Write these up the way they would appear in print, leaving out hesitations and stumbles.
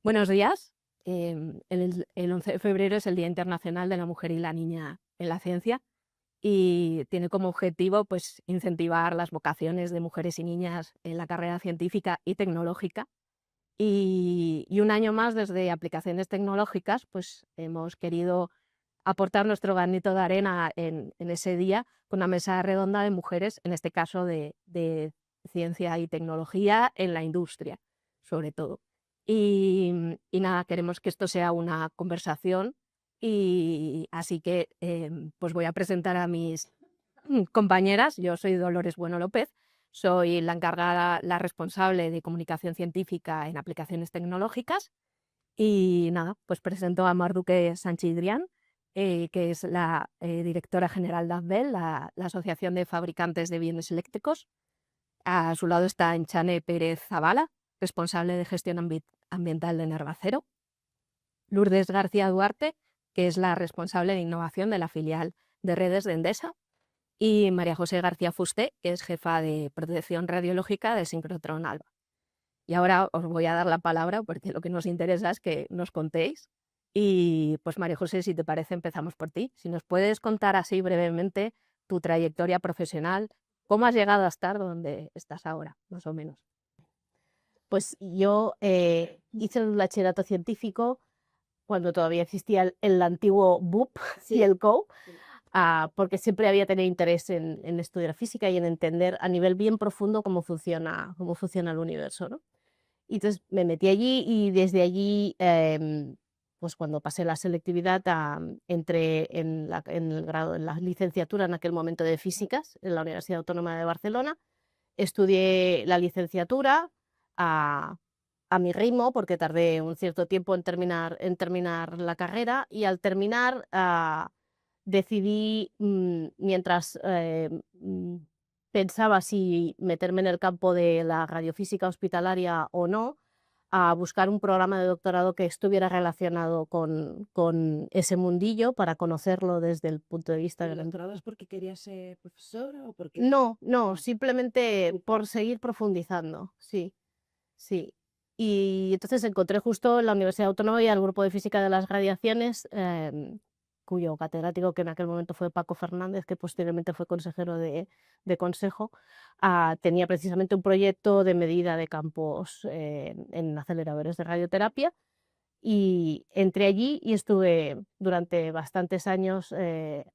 Buenos días. El 11 de febrero es el Día Internacional de la Mujer y la Niña en la Ciencia y tiene como objetivo pues, incentivar las vocaciones de mujeres y niñas en la carrera científica y tecnológica. Y un año más desde Aplicaciones Tecnológicas pues, hemos querido aportar nuestro granito de arena en ese día con una mesa redonda de mujeres, en este caso de ciencia y tecnología en la industria, sobre todo. Y nada, queremos que esto sea una conversación y así que pues voy a presentar a mis compañeras. Yo soy Dolores Bueno López, soy la encargada, la responsable de comunicación científica en aplicaciones tecnológicas y nada, pues presento a Marduque Sanchidrián, que es la directora general de ACBEL, la Asociación de Fabricantes de Bienes Eléctricos. A su lado está Enchane Pérez Zavala, responsable de gestión ambiental de Nervacero. Lourdes García Duarte, que es la responsable de innovación de la filial de redes de Endesa. Y María José García Fusté, que es jefa de protección radiológica de Sincrotrón Alba. Y ahora os voy a dar la palabra porque lo que nos interesa es que nos contéis. Y pues María José, si te parece, empezamos por ti. Si nos puedes contar así brevemente tu trayectoria profesional, cómo has llegado a estar donde estás ahora, más o menos. Pues yo hice el bachillerato científico cuando todavía existía el antiguo BUP y el COU, porque siempre había tenido interés en estudiar física y en entender a nivel bien profundo cómo funciona el universo, ¿no? Y entonces me metí allí y desde allí, pues cuando pasé la selectividad, entré en el grado, en la licenciatura en aquel momento de físicas en la Universidad Autónoma de Barcelona. Estudié la licenciatura a, a mi ritmo, porque tardé un cierto tiempo en terminar la carrera, y al terminar decidí, mientras pensaba si meterme en el campo de la radiofísica hospitalaria o no, a buscar un programa de doctorado que estuviera relacionado con ese mundillo para conocerlo desde el punto de vista ¿El de la... doctorado es porque querías ser profesora o porque...? No, no, simplemente por seguir profundizando, sí, sí. Y entonces encontré justo en la Universidad Autónoma y al Grupo de Física de las Radiaciones, cuyo catedrático, que en aquel momento fue Paco Fernández, que posteriormente fue consejero de consejo, tenía precisamente un proyecto de medida de campos en aceleradores de radioterapia. Y entré allí y estuve durante bastantes años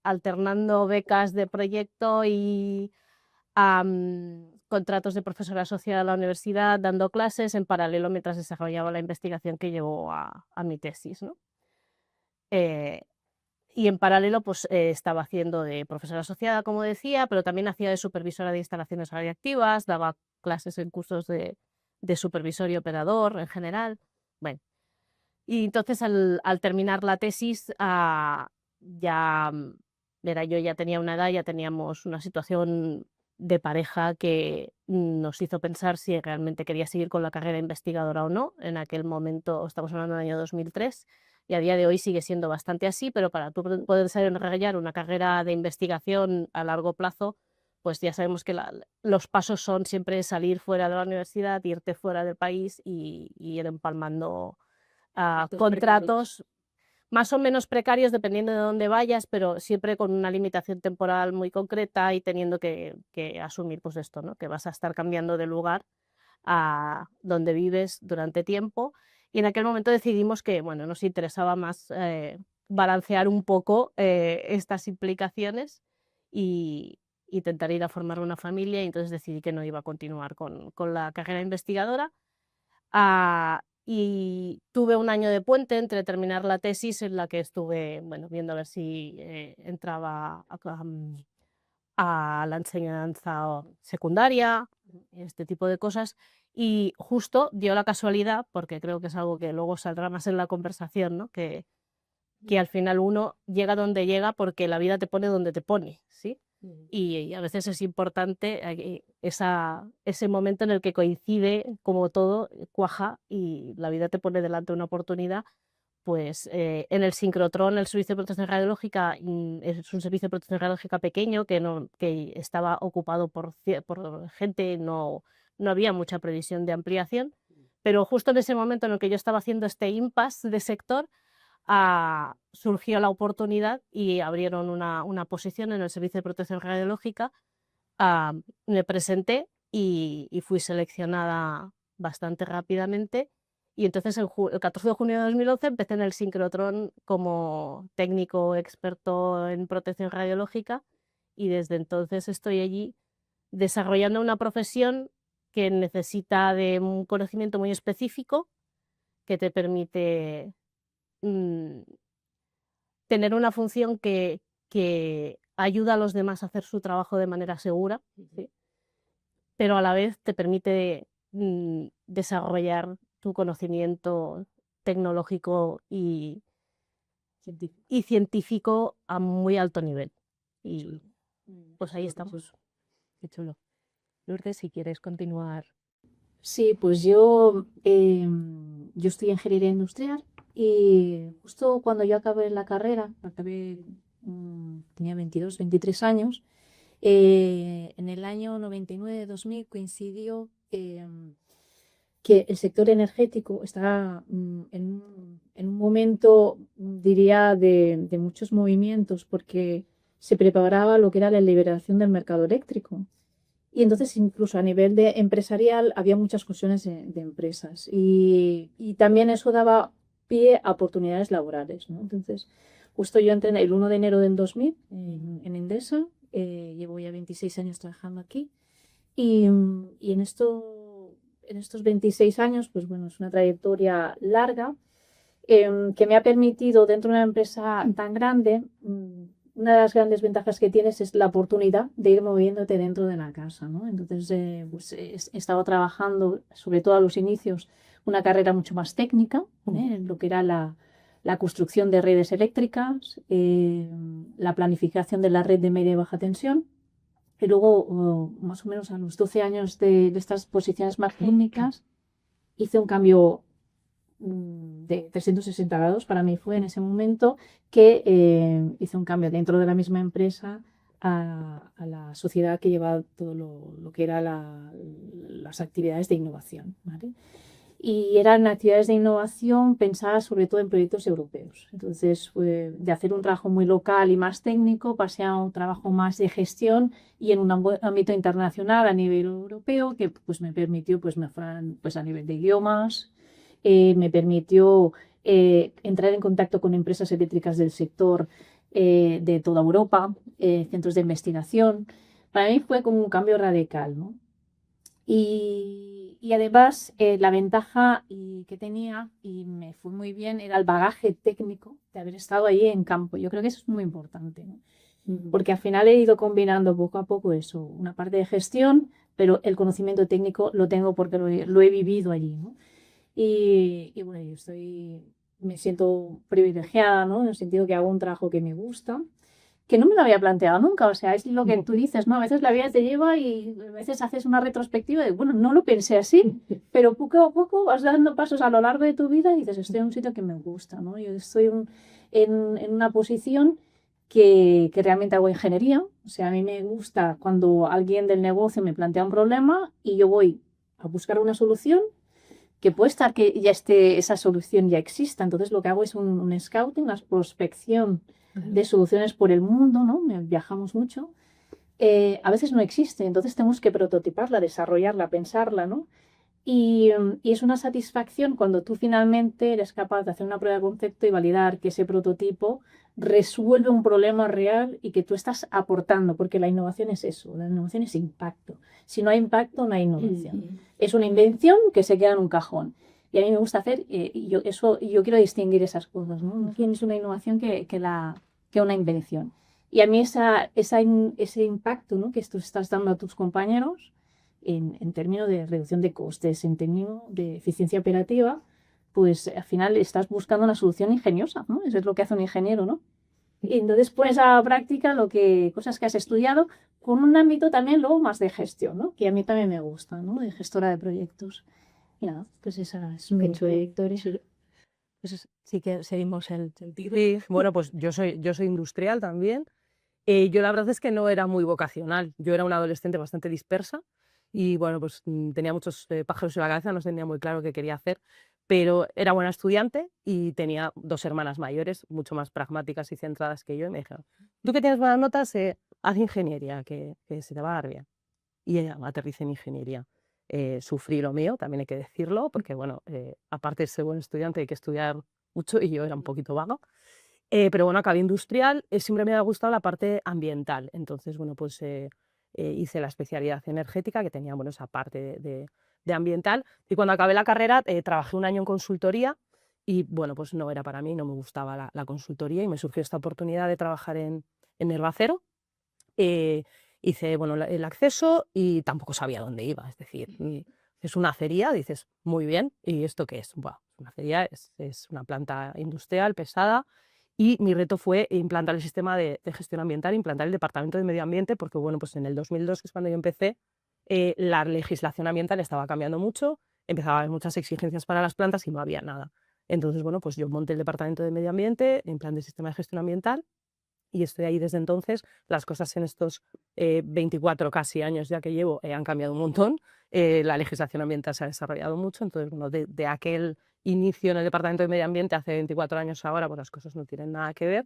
alternando becas de proyecto y contratos de profesora asociada a la universidad, dando clases en paralelo mientras desarrollaba la investigación que llevó a mi tesis, ¿no? Eh, y en paralelo, pues estaba haciendo de profesora asociada, como decía, pero también hacía de supervisora de instalaciones radiactivas, daba clases en cursos de supervisor y operador en general. Bueno, y entonces al terminar la tesis, ya, yo ya tenía una edad, ya teníamos una situación de pareja que nos hizo pensar si realmente quería seguir con la carrera investigadora o no. En aquel momento, estamos hablando del año 2003, y a día de hoy sigue siendo bastante así, pero para tú poder desarrollar una carrera de investigación a largo plazo, pues ya sabemos que los pasos son siempre salir fuera de la universidad, irte fuera del país y ir empalmando contratos más o menos precarios dependiendo de dónde vayas, pero siempre con una limitación temporal muy concreta y teniendo que asumir pues esto, ¿no? Que vas a estar cambiando de lugar a donde vives durante tiempo. Y en aquel momento decidimos que bueno, nos interesaba más balancear un poco estas implicaciones y intentar ir a formar una familia, y entonces decidí que no iba a continuar con la carrera investigadora. Y tuve un año de puente entre terminar la tesis, en la que estuve bueno, viendo a ver si entraba a la enseñanza secundaria, este tipo de cosas. Y justo dio la casualidad, porque creo que es algo que luego saldrá más en la conversación, ¿no? Que al final uno llega donde llega porque la vida te pone donde te pone, ¿sí? Y a veces es importante ese momento en el que coincide como todo, cuaja y la vida te pone delante una oportunidad. Pues en el sincrotrón, el servicio de protección radiológica, es un servicio de protección radiológica pequeño que estaba ocupado por gente, no había mucha previsión de ampliación, Pero justo en ese momento en el que yo estaba haciendo este impasse de sector, surgió la oportunidad y abrieron una posición en el Servicio de Protección Radiológica. Me presenté y fui seleccionada bastante rápidamente. Y entonces el 14 de junio de 2011 empecé en el sincrotrón como técnico experto en protección radiológica y desde entonces estoy allí desarrollando una profesión que necesita de un conocimiento muy específico que te permite tener una función que ayuda a los demás a hacer su trabajo de manera segura, ¿sí? Pero a la vez te permite desarrollar tu conocimiento tecnológico y científico a muy alto nivel. Y pues ahí estamos. Qué chulo. Lourdes, si quieres continuar. Sí, pues yo estoy en ingeniería industrial y justo cuando yo acabé la carrera, tenía 22, 23 años, en el año 99-2000 coincidió que el sector energético está en un momento, diría, de muchos movimientos porque se preparaba lo que era la liberación del mercado eléctrico. Y entonces incluso a nivel de empresarial había muchas fusiones de empresas y también eso daba pie a oportunidades laborales, ¿no? Entonces, justo yo entré el 1 de enero del 2000 en Endesa, llevo ya 26 años trabajando aquí y en estos 26 años, pues bueno, es una trayectoria larga que me ha permitido dentro de una empresa tan grande. Una de las grandes ventajas que tienes es la oportunidad de ir moviéndote dentro de la casa, ¿no? Entonces, pues he estado trabajando, sobre todo a los inicios, una carrera mucho más técnica, en lo que era la construcción de redes eléctricas, la planificación de la red de media y baja tensión. Y luego, más o menos a los 12 años de estas posiciones más técnicas, hice un cambio de 360 grados. Para mí fue en ese momento que hice un cambio dentro de la misma empresa a la sociedad que lleva todo lo que era las actividades de innovación, ¿vale? Y eran actividades de innovación pensadas sobre todo en proyectos europeos. Entonces, de hacer un trabajo muy local y más técnico, pasé a un trabajo más de gestión y en un ámbito internacional a nivel europeo que pues, me permitió pues, mejorar pues, a nivel de idiomas, me permitió entrar en contacto con empresas eléctricas del sector de toda Europa, centros de investigación. Para mí fue como un cambio radical, ¿no? Y además la ventaja que tenía, y me fue muy bien, era el bagaje técnico de haber estado ahí en campo. Yo creo que eso es muy importante, ¿no? Porque al final he ido combinando poco a poco eso, una parte de gestión, pero el conocimiento técnico lo tengo porque lo he vivido allí, ¿no? Y bueno, me siento privilegiada, ¿no? En el sentido que hago un trabajo que me gusta, que no me lo había planteado nunca. O sea, es lo que tú dices, ¿no? A veces la vida te lleva y a veces haces una retrospectiva de, bueno, no lo pensé así, pero poco a poco vas dando pasos a lo largo de tu vida y dices, estoy en un sitio que me gusta, ¿no? Yo estoy en una posición que realmente hago ingeniería. O sea, a mí me gusta cuando alguien del negocio me plantea un problema y yo voy a buscar una solución que puede estar que ya esa solución ya exista. Entonces lo que hago es un scouting, una prospección de soluciones por el mundo, ¿no? Viajamos mucho. A veces no existe, entonces tenemos que prototiparla, desarrollarla, pensarla, ¿no? Y es una satisfacción cuando tú finalmente eres capaz de hacer una prueba de concepto y validar que ese prototipo resuelve un problema real y que tú estás aportando, porque la innovación es eso, la innovación es impacto. Si no hay impacto, no hay innovación. Es una invención que se queda en un cajón. Y a mí me gusta hacer, yo quiero distinguir esas cosas, ¿no? No tienes una innovación que una invención. Y a mí ese impacto, ¿no? Que tú estás dando a tus compañeros en términos de reducción de costes, en términos de eficiencia operativa, pues al final estás buscando una solución ingeniosa, ¿no? Eso es lo que hace un ingeniero, ¿no? Y entonces pones a práctica cosas que has estudiado con un ámbito también luego más de gestión, ¿no? Que a mí también me gusta, ¿no? De gestora de proyectos. Y nada, pues esa es mi trayectoria. Pues sí que seguimos el sentido. Sí, bueno, pues yo soy industrial también. Yo la verdad es que no era muy vocacional. Yo era una adolescente bastante dispersa y bueno, pues tenía muchos pájaros en la cabeza, no tenía muy claro qué quería hacer, pero era buena estudiante y tenía 2 hermanas mayores, mucho más pragmáticas y centradas que yo, y me dijeron, tú que tienes buenas notas, haz ingeniería, que se te va a dar bien. Y aterricé en ingeniería. Sufrí lo mío, también hay que decirlo, porque bueno, aparte de ser buen estudiante hay que estudiar mucho y yo era un poquito vaga. Pero bueno, acabé industrial, siempre me ha gustado la parte ambiental, entonces bueno, pues hice la especialidad energética que tenía bueno, esa parte de ambiental, y cuando acabé la carrera trabajé un año en consultoría y bueno, pues no era para mí, no me gustaba la consultoría y me surgió esta oportunidad de trabajar en Herbacero. Hice bueno, el acceso y tampoco sabía dónde iba, es decir, es una acería, dices, muy bien, ¿y esto qué es? Buah, una acería es una planta industrial pesada y mi reto fue implantar el sistema de gestión ambiental, implantar el departamento de medio ambiente, porque bueno, pues en el 2002, que es cuando yo empecé, la legislación ambiental estaba cambiando mucho, empezaba a haber muchas exigencias para las plantas y no había nada. Entonces, bueno, pues yo monté el departamento de medio ambiente, implanté el sistema de gestión ambiental y estoy ahí desde entonces. Las cosas en estos 24 casi años ya que llevo han cambiado un montón. La legislación ambiental se ha desarrollado mucho. Entonces, bueno, de aquel inicio en el Departamento de Medio Ambiente hace 24 años ahora, pues las cosas no tienen nada que ver.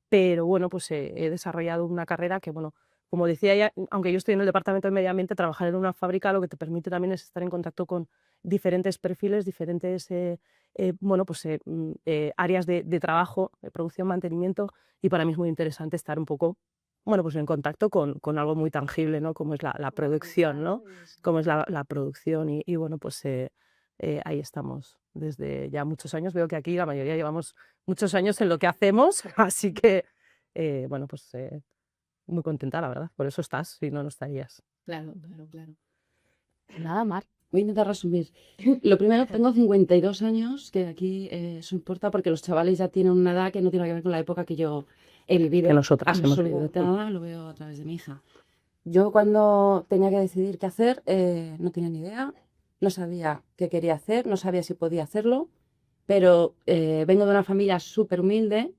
Pero bueno, pues he desarrollado una carrera que, bueno, como decía ya, aunque yo estoy en el Departamento de Medio Ambiente, trabajar en una fábrica lo que te permite también es estar en contacto con diferentes perfiles, diferentes bueno, pues, áreas de trabajo, de producción, mantenimiento, y para mí es muy interesante estar un poco, bueno, pues en contacto con algo muy tangible, ¿no? Como es la producción, ¿no? Como es la producción y bueno, pues ahí estamos desde ya muchos años. Veo que aquí la mayoría llevamos muchos años en lo que hacemos, así que, bueno, pues muy contenta, la verdad. Por eso estás, si no, no estarías. Claro, claro, claro. Nada, Mar. Voy a intentar resumir. Lo primero, tengo 52 años, que aquí eso importa porque los chavales ya tienen una edad que no tiene que ver con la época que yo he vivido. Que nosotras hemos vivido. Absolutamente nada, lo veo a través de mi hija. Yo cuando tenía que decidir qué hacer, no tenía ni idea, no sabía qué quería hacer, no sabía si podía hacerlo, pero vengo de una familia súper humilde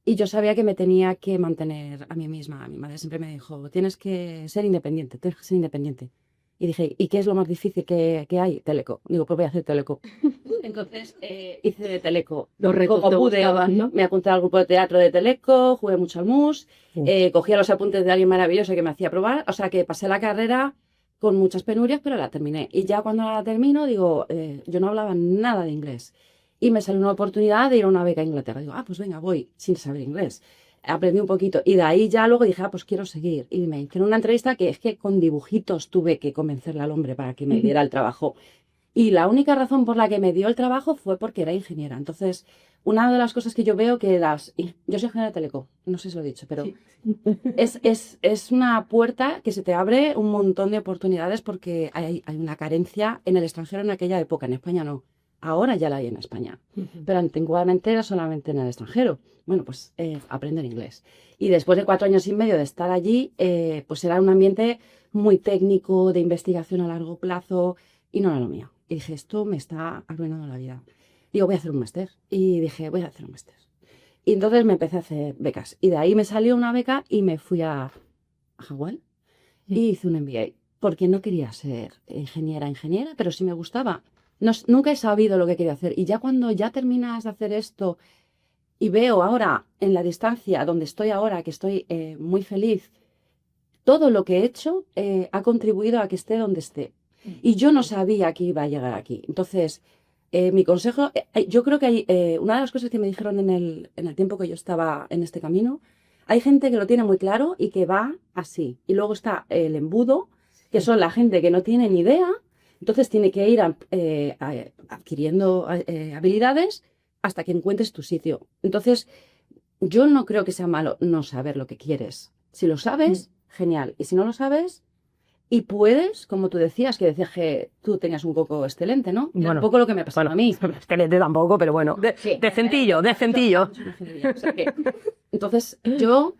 y yo sabía que me tenía que mantener a mí misma. Mi madre siempre me dijo, tienes que ser independiente, tienes que ser independiente. Y dije, ¿y qué es lo más difícil que hay? Teleco. Digo, pues voy a hacer teleco. Entonces hice de teleco. Los retos Como te pude, gustaban, ¿no? me apunté al grupo de teatro de teleco, jugué mucho al mus, cogía los apuntes de alguien maravilloso que me hacía probar. O sea que pasé la carrera con muchas penurias, pero la terminé. Y ya cuando la termino, digo, yo no hablaba nada de inglés. Y me salió una oportunidad de ir a una beca a Inglaterra. Digo, pues venga, voy sin saber inglés. Aprendí un poquito y de ahí ya luego dije, pues quiero seguir. Y me hicieron una entrevista que es que con dibujitos tuve que convencerle al hombre para que me diera el trabajo. Y la única razón por la que me dio el trabajo fue porque era ingeniera. Entonces, una de las cosas que yo veo que yo soy ingeniera de teleco, no sé si lo he dicho, pero es una puerta que se te abre un montón de oportunidades porque hay una carencia en el extranjero en aquella época, en España no. Ahora ya la hay en España, pero antiguamente era solamente en el extranjero. Bueno, pues aprender inglés. Y después de 4 años y medio de estar allí, pues era un ambiente muy técnico, de investigación a largo plazo, y no era lo mío. Y dije, esto me está arruinando la vida. Digo, voy a hacer un máster. Y dije, voy a hacer un máster. Y entonces me empecé a hacer becas. Y de ahí me salió una beca y me fui a Hawái y hice un MBA. Porque no quería ser ingeniera, pero sí me gustaba. Nunca he sabido lo que quería hacer. Y ya cuando ya terminas de hacer esto y veo ahora en la distancia donde estoy ahora, que estoy muy feliz, todo lo que he hecho ha contribuido a que esté donde esté. Y yo no sabía que iba a llegar aquí. Entonces, mi consejo, yo creo que hay una de las cosas que me dijeron en el tiempo que yo estaba en este camino, hay gente que lo tiene muy claro y que va así. Y luego está el embudo, que son la gente que no tiene ni idea. Entonces tiene que ir adquiriendo habilidades hasta que encuentres tu sitio. Entonces, yo no creo que sea malo no saber lo que quieres. Si lo sabes, genial. Y si no lo sabes, y puedes, como tú decías que tú tenías un coco excelente, ¿no? Era un poco lo que me pasaba a mí. Excelente tampoco, pero bueno, Sí. decentillo. O sea que, entonces, yo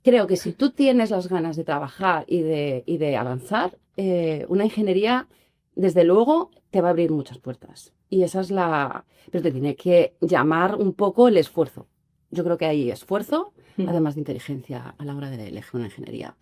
creo que si tú tienes las ganas de trabajar y de avanzar, una ingeniería, desde luego, te va a abrir muchas puertas. Y esa es pero te tiene que llamar un poco el esfuerzo. Yo creo que hay esfuerzo, además de inteligencia a la hora de elegir una ingeniería.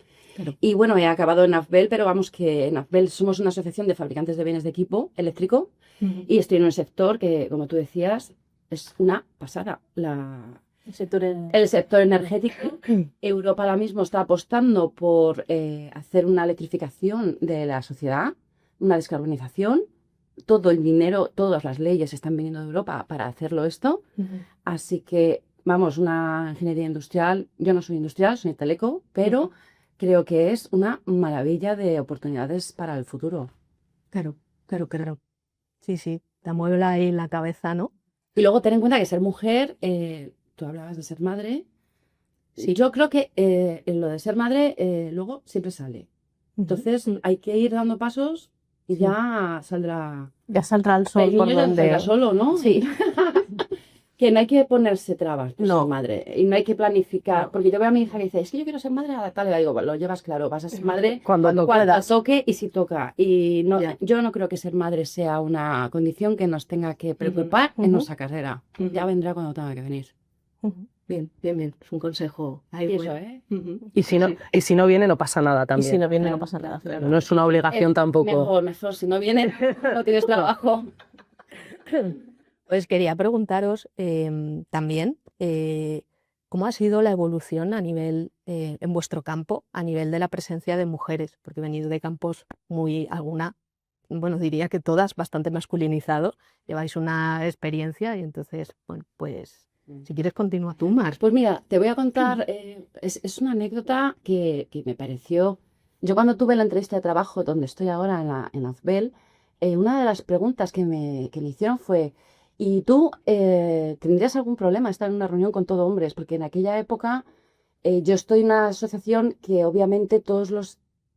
Y bueno, he acabado en AFBEL, pero vamos que en AFBEL somos una asociación de fabricantes de bienes de equipo eléctrico y estoy en un sector que, como tú decías, es una pasada. El sector energético. Europa ahora mismo está apostando por hacer una electrificación de la sociedad, una descarbonización. Todo el dinero, todas las leyes están viniendo de Europa para hacerlo esto. Así que, vamos, una ingeniería industrial. Yo no soy industrial, soy teleco, pero creo que es una maravilla de oportunidades para el futuro. Claro, claro, claro. Sí, sí, te mueve ahí la cabeza, ¿no? Y luego ten en cuenta que ser mujer, tú hablabas de ser madre. Sí, yo creo que en lo de ser madre luego siempre sale. Entonces hay que ir dando pasos y ya saldrá. Ya saldrá el sol El por niño ya donde... saldrá solo, ¿no? Sí. Que no hay que ponerse trabas por No. ser madre y no hay que planificar. Porque yo veo a mi hija que dice, es que yo quiero ser madre a tal, y le digo, lo llevas claro, vas a ser madre Cuando toque y si toca. Y no, Ya. yo no creo que ser madre sea una condición que nos tenga que preocupar en nuestra carrera. Ya vendrá cuando tenga que venir. Bien, bien, bien. Es un consejo. Ahí Y bueno. eso, ¿eh? Y si no viene, no pasa nada Y también. si no viene, Claro, no pasa nada. claro. No es una obligación tampoco. Mejor. Si no viene, no tienes trabajo. Pues quería preguntaros también cómo ha sido la evolución a nivel, en vuestro campo, a nivel de la presencia de mujeres, porque venís de campos bueno, diría que todas bastante masculinizados, lleváis una experiencia y entonces, bueno, pues si quieres continúa tú, Mar. Pues mira, te voy a contar, es una anécdota que me pareció. Yo cuando tuve la entrevista de trabajo donde estoy ahora en Azbel, una de las preguntas que me hicieron fue, ¿y tú tendrías algún problema estar en una reunión con todo hombres? Porque en aquella época yo estoy en una asociación que obviamente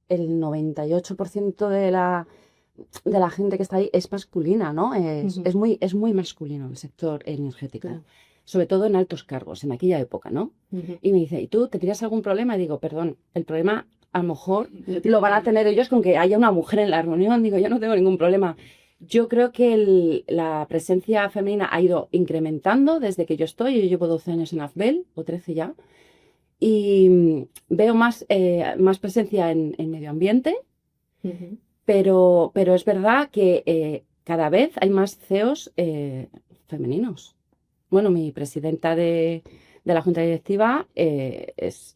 el 98% de la gente que está ahí es masculina, ¿no? Es muy masculino el sector energético. Claro. Sobre todo en altos cargos, en aquella época, ¿no? Y me dice, ¿y tú tendrías algún problema? Y digo, perdón, el problema a lo mejor lo van a tener ellos con que haya una mujer en la reunión. Digo, yo no tengo ningún problema. Yo creo que la presencia femenina ha ido incrementando desde que yo llevo 12 años en Azbel, o 13 ya, y veo más presencia en medio ambiente, pero es verdad que cada vez hay más CEOs femeninos. Bueno, mi presidenta de la junta directiva es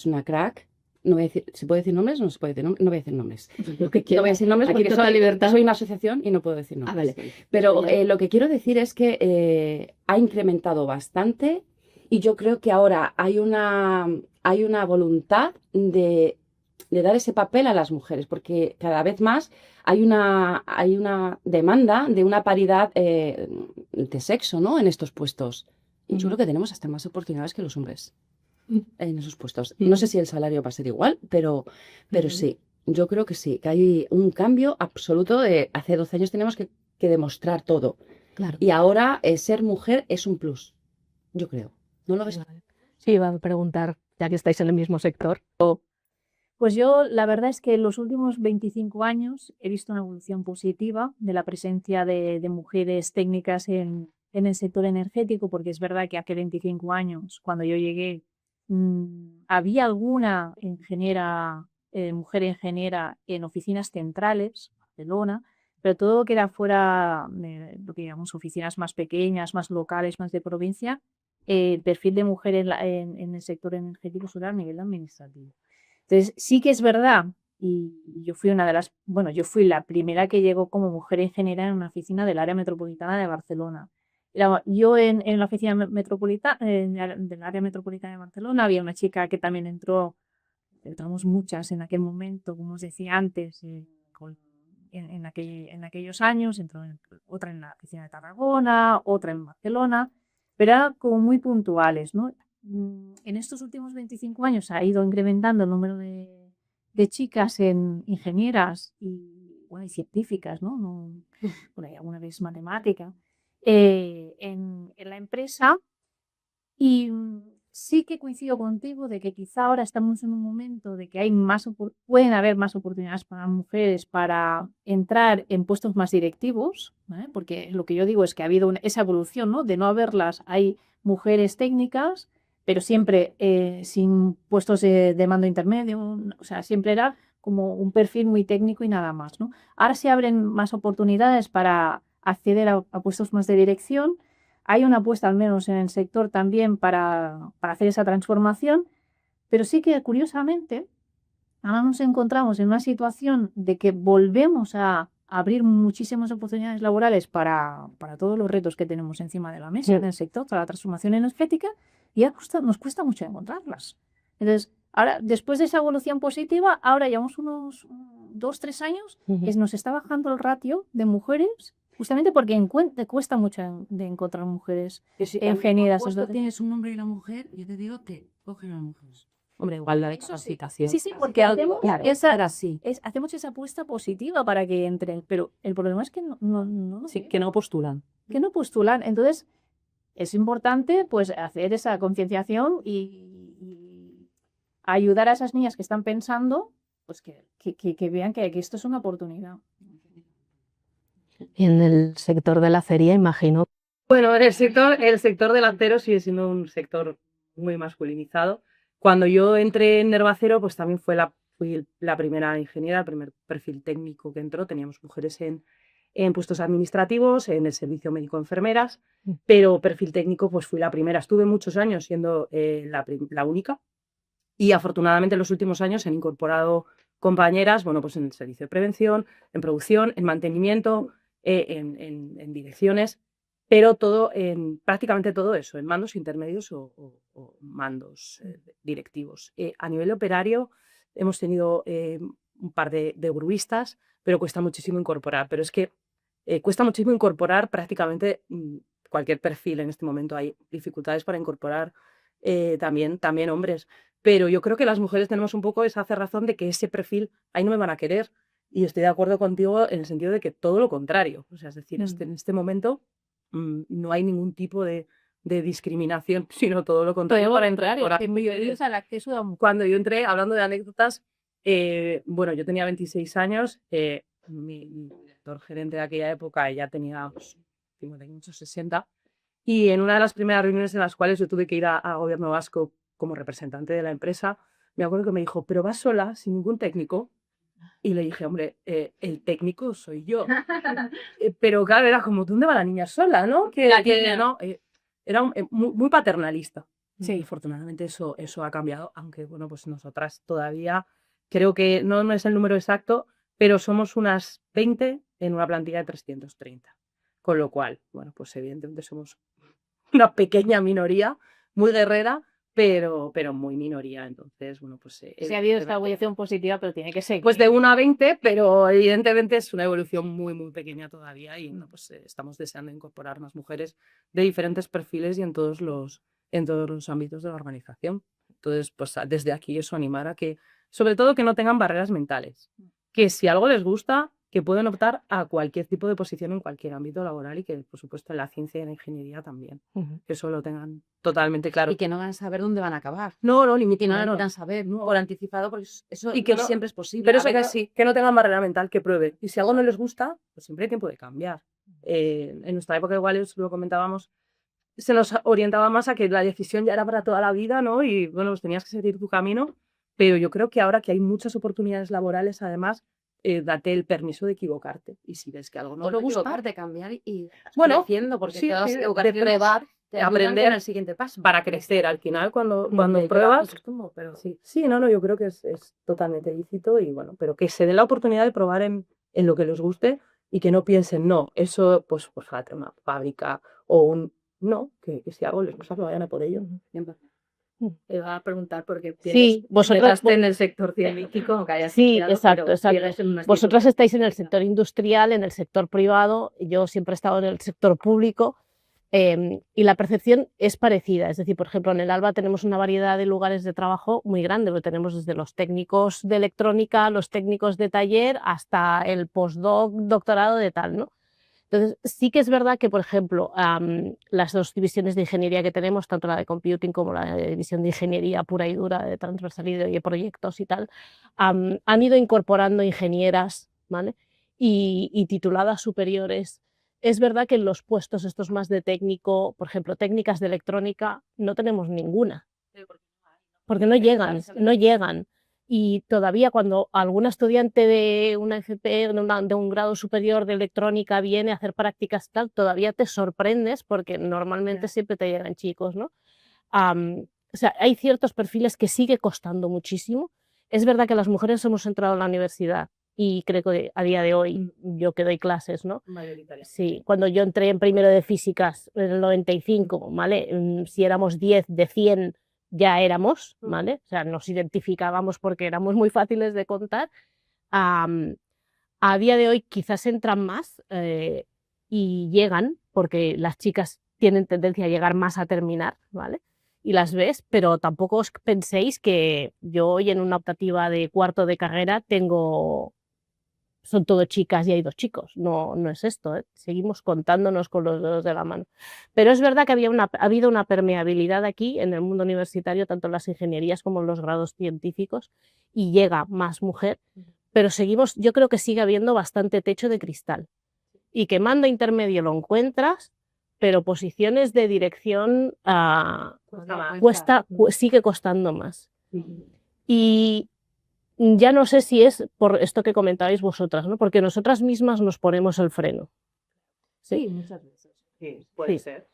una crack. No voy a decir, ¿se puede decir nombres? No se puede decir nombres. No voy a decir nombres. Lo que No voy a decir nombres Aquí porque total libertad. soy una asociación y no puedo decir nombres. Vale. Pero Ya. lo que quiero decir es que ha incrementado bastante y yo creo que ahora hay una voluntad de dar ese papel a las mujeres, porque cada vez más hay una demanda de una paridad de sexo, ¿no? En estos puestos. Y yo creo que tenemos hasta más oportunidades que los hombres en esos puestos. No sé si el salario va a ser igual, pero sí, yo creo que sí, que hay un cambio absoluto de hace 12 años tenemos que demostrar todo. Claro. Y ahora ser mujer es un plus, yo creo. ¿No lo ves? Sí, iba a preguntar, ya que estáis en el mismo sector. Pues yo la verdad es que en los últimos 25 años he visto una evolución positiva de la presencia de mujeres técnicas en el sector energético, porque es verdad que hace 25 años, cuando yo llegué, había alguna mujer ingeniera en oficinas centrales, Barcelona, pero todo lo que era fuera de lo que llamamos oficinas más pequeñas, más locales, más de provincia, el perfil de mujer en el sector energético solo era a nivel administrativo. Entonces, sí que es verdad, y yo fui yo fui la primera que llegó como mujer ingeniera en una oficina del área metropolitana de Barcelona. Yo en la oficina metropolitana, del área metropolitana de Barcelona, había una chica que también entramos muchas en aquel momento, como os decía antes, en aquellos años, entró otra en la oficina de Tarragona, otra en Barcelona, pero eran como muy puntuales, ¿no? En estos últimos 25 años ha ido incrementando el número de chicas en ingenieras y científicas, ¿no? Bueno, y alguna vez matemática, en la empresa. Y sí que coincido contigo de que quizá ahora estamos en un momento de que hay pueden haber más oportunidades para mujeres para entrar en puestos más directivos, ¿vale? Porque lo que yo digo es que ha habido esa evolución, ¿no? De no haberlas, hay mujeres técnicas, pero siempre sin puestos de mando intermedio, o sea, siempre era como un perfil muy técnico y nada más, ¿no? Ahora se abren más oportunidades para acceder a puestos más de dirección. Hay una apuesta, al menos en el sector, también para hacer esa transformación, pero sí que, curiosamente, ahora nos encontramos en una situación de que volvemos a abrir muchísimas oportunidades laborales para todos los retos que tenemos encima de la mesa en el sector, para la transformación energética, y nos cuesta mucho encontrarlas. Entonces, ahora, después de esa evolución positiva, ahora llevamos unos 2-3 años que nos está bajando el ratio de mujeres, justamente porque cuesta mucho de encontrar mujeres ingeniosas. Puesto tienes un hombre y una mujer, yo te digo que cogen a las mujeres. Hombre, igualdad de Eso sí. capacitación. Sí, porque hacemos, Claro, así. hacemos esa apuesta positiva para que entren, pero el problema es que no Sí, que no postulan. que no postulan. Entonces, es importante pues hacer esa concienciación y ayudar a esas niñas que están pensando pues que vean que esto es una oportunidad. Y en el sector de la acería, imagino. Bueno, el sector del acero sigue siendo un sector muy masculinizado. Cuando yo entré en Nervacero, pues también fui la primera ingeniera, el primer perfil técnico que entró. Teníamos mujeres en puestos administrativos, en el servicio médico-enfermeras, pero perfil técnico, pues fui la primera. Estuve muchos años siendo la única y afortunadamente en los últimos años se han incorporado compañeras, bueno, pues en el servicio de prevención, en producción, en mantenimiento, en direcciones, pero prácticamente todo eso, en mandos intermedios o mandos directivos. A nivel operario hemos tenido un par de gruistas, pero cuesta muchísimo incorporar. Pero es que cuesta muchísimo incorporar prácticamente cualquier perfil en este momento. Hay dificultades para incorporar también hombres. Pero yo creo que las mujeres tenemos un poco esa cerrazón de que ese perfil ahí no me van a querer. Y estoy de acuerdo contigo en el sentido de que todo lo contrario. O sea, es decir, en este momento no hay ningún tipo de discriminación, sino todo lo contrario para entrar. Al acceso a Cuando yo entré, hablando de anécdotas, bueno, yo tenía 26 años, mi director gerente de aquella época ya tenía 58, 60, y en una de las primeras reuniones en las cuales yo tuve que ir a Gobierno Vasco como representante de la empresa, me acuerdo que me dijo, ¿pero vas sola, sin ningún técnico? Y le dije, hombre, el técnico soy yo. Pero claro, era como, ¿dónde va la niña sola, no? No, era muy paternalista. Sí, afortunadamente eso ha cambiado, aunque bueno, pues nosotras todavía, creo que no es el número exacto, pero somos unas 20 en una plantilla de 330. Con lo cual, bueno, pues evidentemente somos una pequeña minoría, muy guerrera, pero muy minoría. Entonces, bueno, pues... Sí, ha habido esta evolución positiva, pero tiene que ser. Pues de 1 a 20, pero evidentemente es una evolución muy, muy pequeña todavía y bueno, pues, estamos deseando incorporar más mujeres de diferentes perfiles y en todos los ámbitos de la organización. Entonces, pues desde aquí eso animar a que, sobre todo, que no tengan barreras mentales. Que si algo les gusta, que pueden optar a cualquier tipo de posición en cualquier ámbito laboral y que, por supuesto, en la ciencia y en la ingeniería también. Que eso lo tengan totalmente claro. Y que no van a saber dónde van a acabar. No, Y no limitar. lo quieran saber por anticipado, porque eso Y que no no- siempre es posible. Pero A eso que veces- sí, que no tengan barrera mental, que prueben. Y si algo no les gusta, pues siempre hay tiempo de cambiar. En nuestra época, igual lo comentábamos, se nos orientaba más a que la decisión ya era para toda la vida, ¿no? Y bueno, pues tenías que seguir tu camino. Pero yo creo que ahora que hay muchas oportunidades laborales, además, date el permiso de equivocarte. Y si ves que algo no o te gusta, equivocarte, cambiar y Bueno, creciendo, porque sí, todas sí, las de educaciones probar, te ayudan aprender con el siguiente paso. para crecer al final cuando Donde pruebas. llevas como, pero Sí, no, yo creo que es totalmente lícito y bueno, pero que se den la oportunidad de probar en lo que les guste y que no piensen, no, eso pues fíjate, una fábrica o no, que si algo les gusta, que vayan a por ello. te iba a preguntar porque Sí, vosotras empezaste en el sector científico, aunque hayas Sí, estudiado, exacto, pero exacto. sigues en una Vosotras institución. estáis en el sector industrial, en el sector privado, yo siempre he estado en el sector público y la percepción es parecida. Es decir, por ejemplo, en el ALBA tenemos una variedad de lugares de trabajo muy grande, porque tenemos desde los técnicos de electrónica, los técnicos de taller, hasta el postdoc, doctorado de tal, ¿no? Entonces, sí que es verdad que, por ejemplo, las dos divisiones de ingeniería que tenemos, tanto la de computing como la división de ingeniería pura y dura, de transversalidad y de proyectos y tal, han ido incorporando ingenieras, ¿vale? Y tituladas superiores. Es verdad que en los puestos estos más de técnico, por ejemplo, técnicas de electrónica, no tenemos ninguna, porque no llegan. Y todavía cuando algún estudiante de una FP, de un grado superior de electrónica viene a hacer prácticas tal, todavía te sorprendes porque normalmente siempre te llegan chicos, ¿no? O sea, hay ciertos perfiles que sigue costando muchísimo. Es verdad que las mujeres hemos entrado a la universidad y creo que a día de hoy yo que doy clases, ¿no? Sí, cuando yo entré en primero de físicas en el 95, ¿vale? Si éramos 10 de 100 ya éramos, ¿vale? O sea, nos identificábamos porque éramos muy fáciles de contar. A día de hoy quizás entran más y llegan, porque las chicas tienen tendencia a llegar más a terminar, ¿vale? Y las ves, pero tampoco os penséis que yo hoy en una optativa de cuarto de carrera son todo chicas y hay 2 chicos. No, no es esto, ¿eh? Seguimos contándonos con los dedos de la mano. Pero es verdad que ha habido una permeabilidad aquí en el mundo universitario, tanto en las ingenierías como en los grados científicos, y llega más mujer, pero yo creo que sigue habiendo bastante techo de cristal. Y que mando intermedio lo encuentras, pero posiciones de dirección sigue costando más. Y ya no sé si es por esto que comentabais vosotras, ¿no? Porque nosotras mismas nos ponemos el freno. Sí, muchas veces. Sí, puede Sí. ser.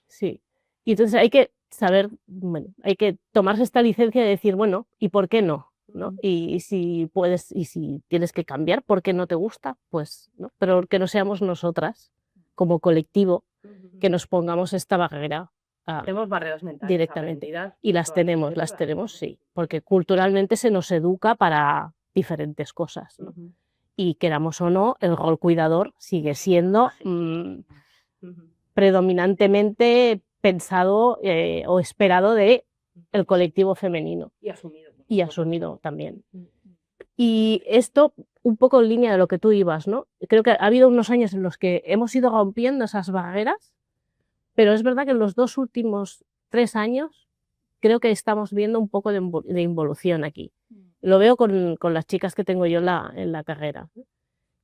Sí. Y entonces hay que saber, bueno, hay que tomarse esta licencia de decir, bueno, ¿y por qué no? ¿No? Y si puedes, y si tienes que cambiar porque no te gusta, pues, ¿no? Pero que no seamos nosotras, como colectivo, que nos pongamos esta barrera. Tenemos barreras mentales. Directamente. aprendidas, Y las todas tenemos, sí, porque culturalmente se nos educa para diferentes cosas, ¿no? Y queramos o no, el rol cuidador sigue siendo predominantemente pensado o esperado de el colectivo femenino. Y asumido. Asumido también. Y esto, un poco en línea de lo que tú ibas, ¿no? Creo que ha habido unos años en los que hemos ido rompiendo esas barreras, pero es verdad que en los 2 últimos 3 años creo que estamos viendo un poco de involución aquí. Lo veo con las chicas que tengo yo en la carrera,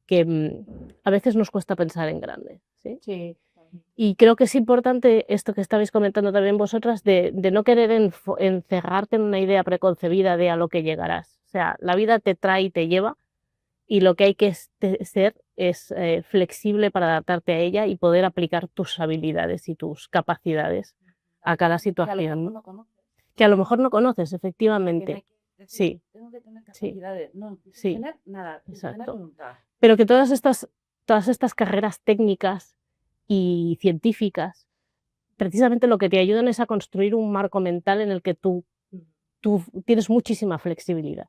que a veces nos cuesta pensar en grande, ¿sí? Sí. Y creo que es importante esto que estabais comentando también vosotras, de no querer encerrarte en una idea preconcebida de a lo que llegarás. O sea, la vida te trae y te lleva, y lo que hay que ser es flexible para adaptarte a ella y poder aplicar tus habilidades y tus capacidades a cada situación, ¿no? Que a lo mejor no conoces, efectivamente. Sí. Tengo que tener Sí. capacidades. No, Sí. tener nada. Exacto. Tener voluntad. Pero que todas estas carreras técnicas y científicas, precisamente lo que te ayudan es a construir un marco mental en el que tú tienes muchísima flexibilidad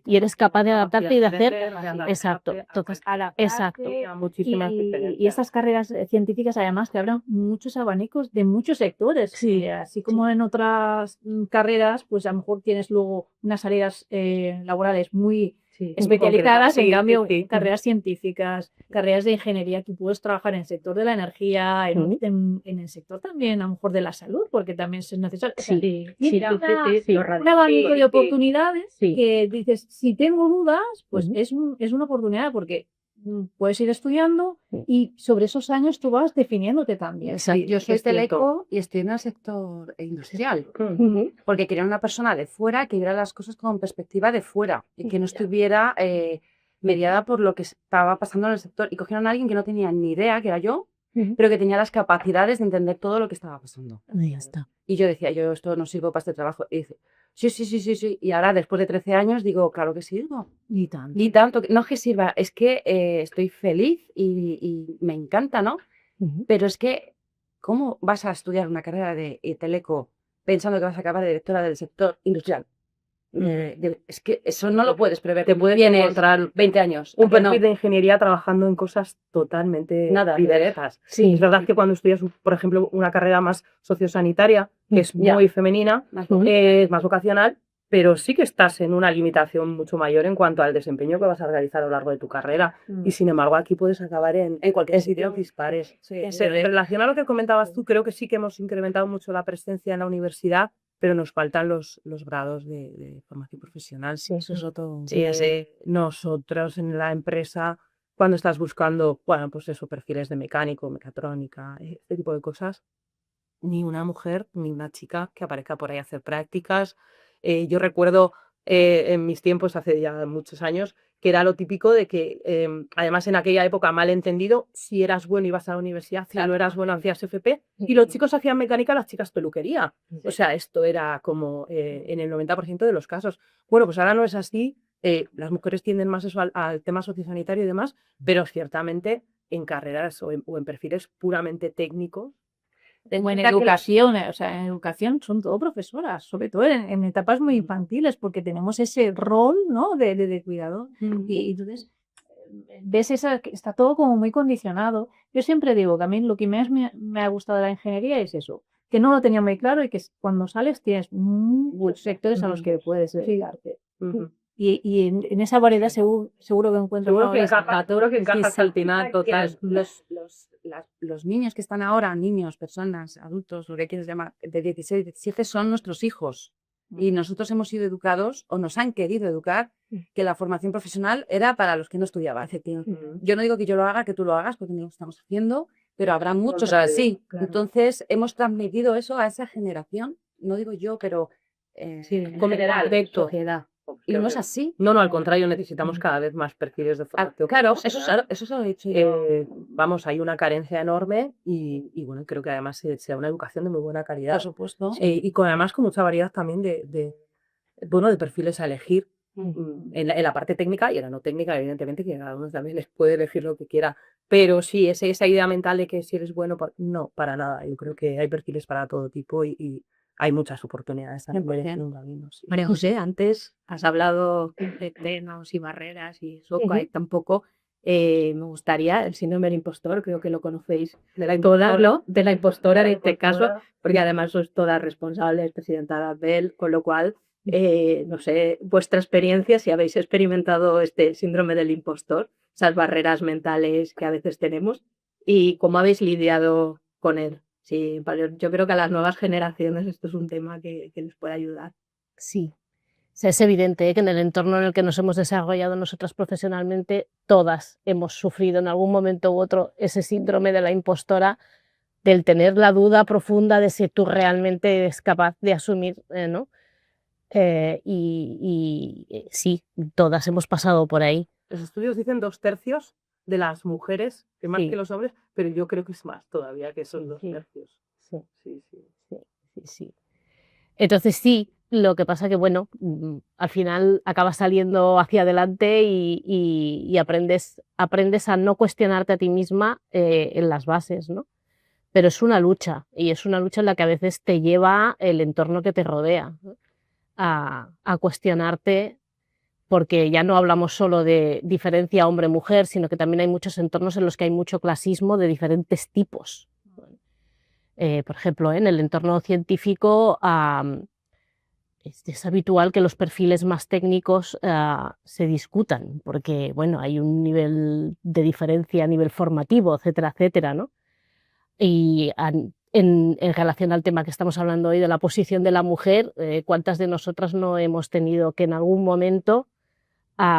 y eres capaz de adaptarte y de hacer. Exacto. Entonces, exacto. Y estas carreras científicas además te abren muchos abanicos de muchos sectores. Sí, Así como en otras carreras, pues a lo mejor tienes luego unas áreas laborales muy especializadas, en cambio, carreras científicas, carreras de ingeniería, que puedes trabajar en el sector de la energía, en el sector también a lo mejor de la salud, porque también es necesario. O sea, un abanico de oportunidades que dices, si tengo dudas, pues es una oportunidad, porque puedes ir estudiando y sobre esos años tú vas definiéndote también. Sí, yo soy teleco y estoy en el sector industrial, porque quería una persona de fuera que viera las cosas con perspectiva de fuera y que no estuviera mediada por lo que estaba pasando en el sector. Y cogieron a alguien que no tenía ni idea, que era yo, pero que tenía las capacidades de entender todo lo que estaba pasando. Ya está. Y yo decía, yo esto no sirvo para este trabajo. Y dice, sí. Y ahora, después de 13 años, digo, claro que sirvo. Ni tanto. Ni tanto. No es que sirva, es que estoy feliz y me encanta, ¿no? Pero es que, ¿cómo vas a estudiar una carrera de teleco pensando que vas a acabar de directora del sector industrial? Es que eso no lo puedes prever. Te puedes Tienes encontrar 20 años. un Bueno, perfil de ingeniería trabajando en cosas totalmente Nada, diversas. Sí. Es verdad que cuando estudias, por ejemplo, una carrera más sociosanitaria, que es Ya. muy femenina, más es más vocacional, pero sí que estás en una limitación mucho mayor en cuanto al desempeño que vas a realizar a lo largo de tu carrera. Y sin embargo, aquí puedes acabar en cualquier sitios dispares. En relación a lo que comentabas tú, creo que sí que hemos incrementado mucho la presencia en la universidad, pero nos faltan los grados de formación profesional. Sí, Eso es otro. sí, así. Nosotros en la empresa, cuando estás buscando, bueno, pues eso, perfiles de mecánico, mecatrónica, este tipo de cosas, ni una mujer ni una chica que aparezca por ahí a hacer prácticas. Yo recuerdo en mis tiempos, hace ya muchos años, que era lo típico de que, además en aquella época mal entendido, si eras bueno ibas a la universidad, si no eras bueno hacías FP, y los chicos hacían mecánica, las chicas peluquería. O sea, esto era como en el 90% de los casos. Bueno, pues ahora no es así. Las mujeres tienden más eso al tema sociosanitario y demás, pero ciertamente en carreras o en perfiles puramente técnicos. O en educación, o sea, en educación son todo profesoras, sobre todo en etapas muy infantiles, porque tenemos ese rol, ¿no? de cuidador. Y entonces ves que está todo como muy condicionado. Yo siempre digo que a mí lo que más me ha gustado de la ingeniería es eso, que no lo tenía muy claro y que cuando sales tienes muchos sectores a los que puedes dedicarte. Y en esa variedad seguro que encuentras Seguro que seguro que encajas al final, total. Los niños que están ahora, niños, personas, adultos, lo que quieras llamar, de 16, 17, son nuestros hijos. Y nosotros hemos sido educados, o nos han querido educar, que la formación profesional era para los que no estudiaban. Yo no digo que yo lo haga, que tú lo hagas, porque no lo estamos haciendo, pero habrá muchos así. Claro. Entonces, hemos transmitido eso a esa generación. No digo yo, pero Como directo. sociedad. Y no es así. No, al contrario, necesitamos cada vez más perfiles de formación. Claro, profesional. eso se lo he dicho yo. Vamos, hay una carencia enorme y bueno, creo que además se da una educación de muy buena calidad. Por supuesto. Y además con mucha variedad también de perfiles a elegir en la parte técnica y en la no técnica, evidentemente, que cada uno también les puede elegir lo que quiera. Pero sí, esa idea mental de que si eres bueno, no, para nada. Yo creo que hay perfiles para todo tipo y hay muchas oportunidades también en un camino. Sí. María José, antes has hablado de frenos y barreras y eso, tampoco me gustaría, el síndrome del impostor, creo que lo conocéis todas, ¿no? De la impostora en este caso, porque además sois todas responsables, presidenta de Abel, con lo cual, no sé, vuestra experiencia, si habéis experimentado este síndrome del impostor, esas barreras mentales que a veces tenemos, y cómo habéis lidiado con él. Sí, yo creo que a las nuevas generaciones esto es un tema que les puede ayudar. Sí. O sea, es evidente que en el entorno en el que nos hemos desarrollado nosotras profesionalmente, todas hemos sufrido en algún momento u otro ese síndrome de la impostora, del tener la duda profunda de si tú realmente eres capaz de asumir, ¿no? Sí, todas hemos pasado por ahí. Los estudios dicen 2/3 de las mujeres, que más Sí. que los hombres, pero yo creo que es más todavía que esos Sí. 2/3. Sí. Entonces sí, lo que pasa que, bueno, al final acabas saliendo hacia adelante y aprendes a no cuestionarte a ti misma en las bases, ¿no? Pero es una lucha, y es una lucha en la que a veces te lleva el entorno que te rodea, ¿no? A cuestionarte, porque ya no hablamos solo de diferencia hombre-mujer, sino que también hay muchos entornos en los que hay mucho clasismo de diferentes tipos. Por ejemplo, en el entorno científico es habitual que los perfiles más técnicos se discutan, porque bueno, hay un nivel de diferencia a nivel formativo, etcétera, etcétera, ¿no? Y en relación al tema que estamos hablando hoy de la posición de la mujer, ¿cuántas de nosotras no hemos tenido que en algún momento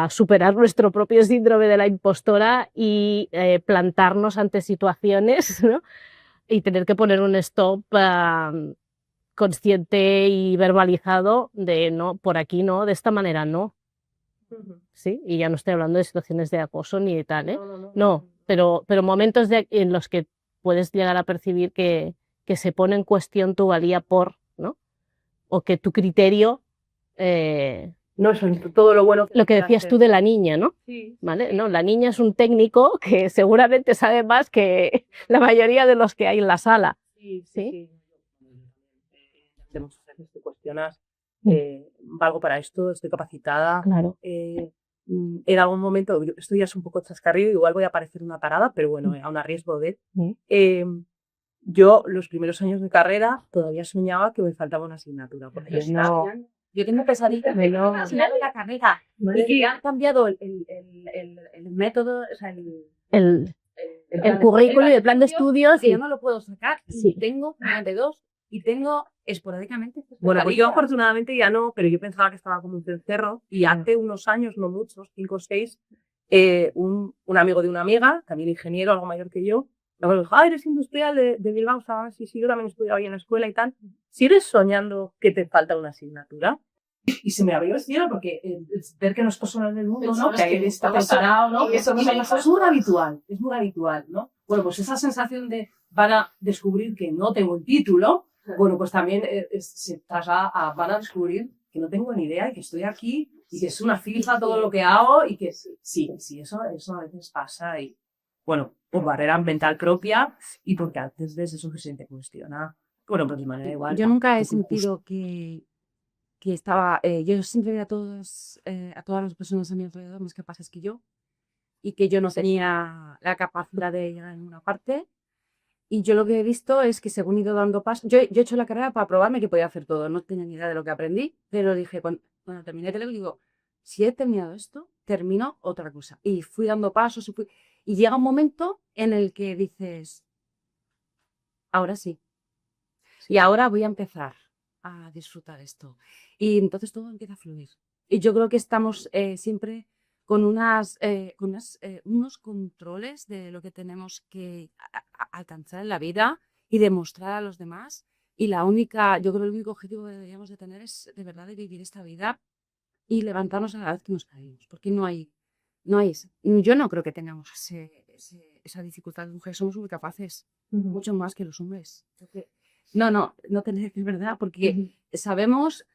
superar nuestro propio síndrome de la impostora y plantarnos ante situaciones, ¿no? Y tener que poner un stop consciente y verbalizado de no, por aquí no, de esta manera no. ¿Sí? Y ya no estoy hablando de situaciones de acoso ni de tal, ¿eh? No, pero momentos en los que puedes llegar a percibir que se pone en cuestión tu valía ¿no? O que tu criterio... No, eso todo lo bueno lo que decías tú de la niña, ¿no? Sí. ¿Vale? No, la niña es un técnico que seguramente sabe más que la mayoría de los que hay en la sala. Sí. Muchas veces te cuestionas, valgo para esto, estoy capacitada. Claro. En algún momento, esto ya es un poco chascarrillo, igual voy a parecer una tarada, pero bueno, aún a riesgo de... Yo, los primeros años de carrera, todavía soñaba que me faltaba una asignatura. Porque Yo tengo pesadillas de la carrera y que han cambiado el método, o sea, El plan de currículo y el carrera, plan de estudios. que Y yo no lo puedo sacar. Sí. Y tengo 92 y tengo esporádicamente. Bueno, pues yo pesadillas. afortunadamente ya no, pero yo pensaba que estaba como un cencerro y hace unos años, no muchos, 5 o 6, un amigo de una amiga, también ingeniero, algo mayor que yo, me dijo, eres industrial de Bilbao, o sea, sí, yo también estudiaba ahí en la escuela y tal. ¿Sigues soñando que te falta una asignatura? Y se me abrió el cielo porque ver que no es cosa del mundo, ¿no? Pensabas Que que está estabas preparado, ¿no? y eso no Y se me dijo, es muy habitual, ¿no? Bueno, pues esa sensación de van a descubrir que no tengo el título, bueno, pues también se traslada a van a descubrir que no tengo ni idea y que estoy aquí y que es una filfa todo lo que hago y que sí, eso a veces pasa y, bueno, por barrera mental propia y porque antes de eso se cuestiona, bueno, pues de manera igual. Yo nunca he poco injusto. sentido que estaba, yo siempre veía a todas las personas a mi alrededor más capaces que yo y que yo no tenía la capacidad de llegar a ninguna parte. Y yo lo que he visto es que según he ido dando pasos, yo he hecho la carrera para probarme que podía hacer todo, no tenía ni idea de lo que aprendí, pero dije, cuando terminé Teleco, digo, si he terminado esto, termino otra cosa. Y fui dando pasos y llega un momento en el que dices, ahora sí. Y ahora voy a empezar a disfrutar esto. Y entonces todo empieza a fluir. Y yo creo que estamos siempre con unos controles de lo que tenemos que alcanzar en la vida y demostrar a los demás. Y yo creo que el único objetivo que deberíamos de tener es de verdad de vivir esta vida y levantarnos a la vez que nos caemos. Porque yo no creo que tengamos esa dificultad de mujeres. Somos muy capaces, mucho más que los hombres. No tener que es verdad, porque sabemos,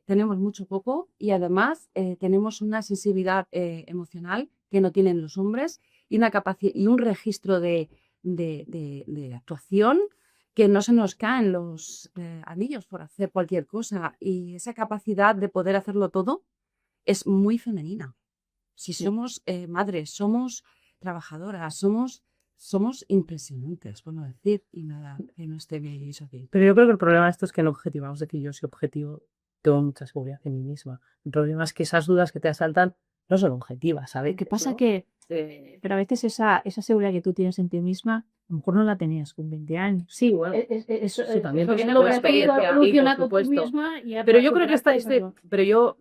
tenemos mucho poco y además tenemos una sensibilidad emocional que no tienen los hombres y una capacidad y un registro de actuación que no se nos caen los anillos por hacer cualquier cosa y esa capacidad de poder hacerlo todo es muy femenina. Si somos madres, somos trabajadoras, somos impresionantes, por no decir, y nada, que no esté bien eso aquí. Pero yo creo que el problema de esto es que no objetivamos de que yo soy objetivo, tengo mucha seguridad en mí misma. El problema es que esas dudas que te asaltan no son objetivas, ¿sabes? Lo que pasa ¿No? que, pero a veces esa seguridad que tú tienes en ti misma, a lo mejor no la tenías con 20 años. Sí, bueno, Eso también porque por lo que experiencia, has y por evolucionado tú supuesto. misma y ya Pero para yo creo que superarte,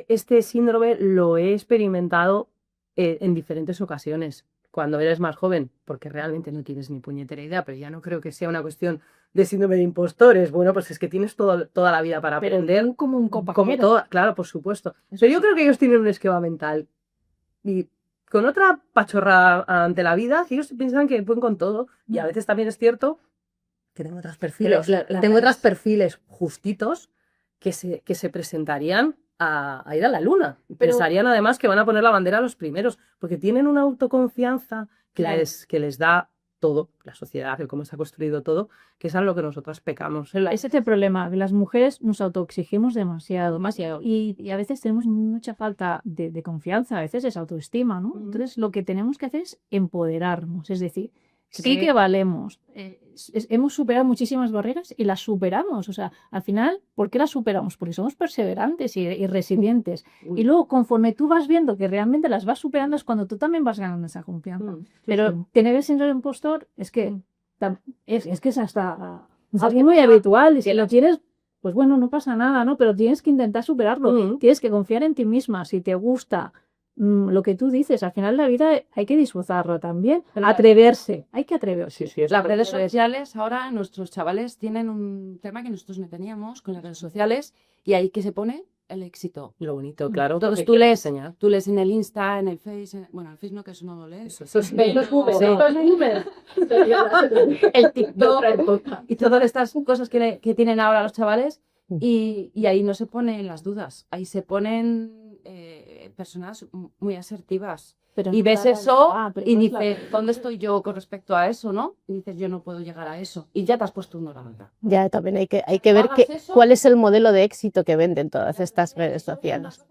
este síndrome lo he experimentado en diferentes ocasiones. Cuando eres más joven, porque realmente no tienes ni puñetera idea, pero ya no creo que sea una cuestión de síndrome de impostores. Bueno, pues es que tienes toda la vida para aprender. Como un Como compañero. todo, claro, por supuesto. Pero yo creo que ellos tienen un esquema mental y con otra pachorra ante la vida, que ellos piensan que pueden con todo. Y a veces también es cierto que tengo otros perfiles. Tengo otros perfiles justitos que se presentarían a ir a la luna. Pensarían además que van a poner la bandera a los primeros, porque tienen una autoconfianza que les da todo, la sociedad, el cómo está construido todo, que es a lo que nosotras pecamos. Ese es el problema, que las mujeres nos autoexigimos demasiado. Y a veces tenemos mucha falta de confianza, a veces es autoestima, ¿no? Entonces lo que tenemos que hacer es empoderarnos, es decir, sí que valemos. Hemos superado muchísimas barreras y las superamos. O sea, al final, ¿por qué las superamos? Porque somos perseverantes y resilientes. Y luego, conforme tú vas viendo que realmente las vas superando, es cuando tú también vas ganando esa confianza. Pero tener el síndrome del impostor es que es hasta algo muy habitual. Y si lo tienes, pues bueno, no pasa nada, ¿no? Pero tienes que intentar superarlo. Tienes que confiar en ti misma. Si te gusta lo que tú dices, al final la vida hay que disfrutarlo también. Atreverse, hay que atreverse. Las redes sociales, ahora nuestros chavales tienen un tema que nosotros no teníamos con las redes sociales y ahí que se pone el éxito. Lo bonito, claro. Entonces tú lees en el Insta, en el Face, bueno, el Face no, que eso no lo lees. Eso es El TikTok y todas estas cosas que tienen ahora los chavales y ahí no se ponen las dudas, ahí se ponen personas muy asertivas. Y ves eso y dices, ¿dónde estoy yo con respecto a eso, no? Y dices, yo no puedo llegar a eso. Y ya te has puesto una barrera. Ya también hay que ver cuál es el modelo de éxito que venden todas estas redes sociales.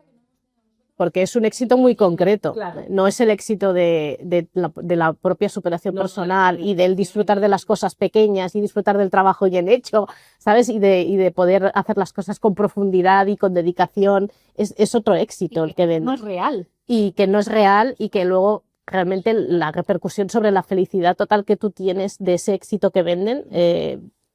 porque es un éxito muy concreto. Claro. No es el éxito de la propia superación No, personal y del disfrutar de las cosas pequeñas y disfrutar del trabajo bien hecho, ¿sabes? Y de poder hacer las cosas con profundidad y con dedicación. Es otro éxito el que ven. No es real. Y que no es real y que luego realmente la repercusión sobre la felicidad total que tú tienes de ese éxito que venden,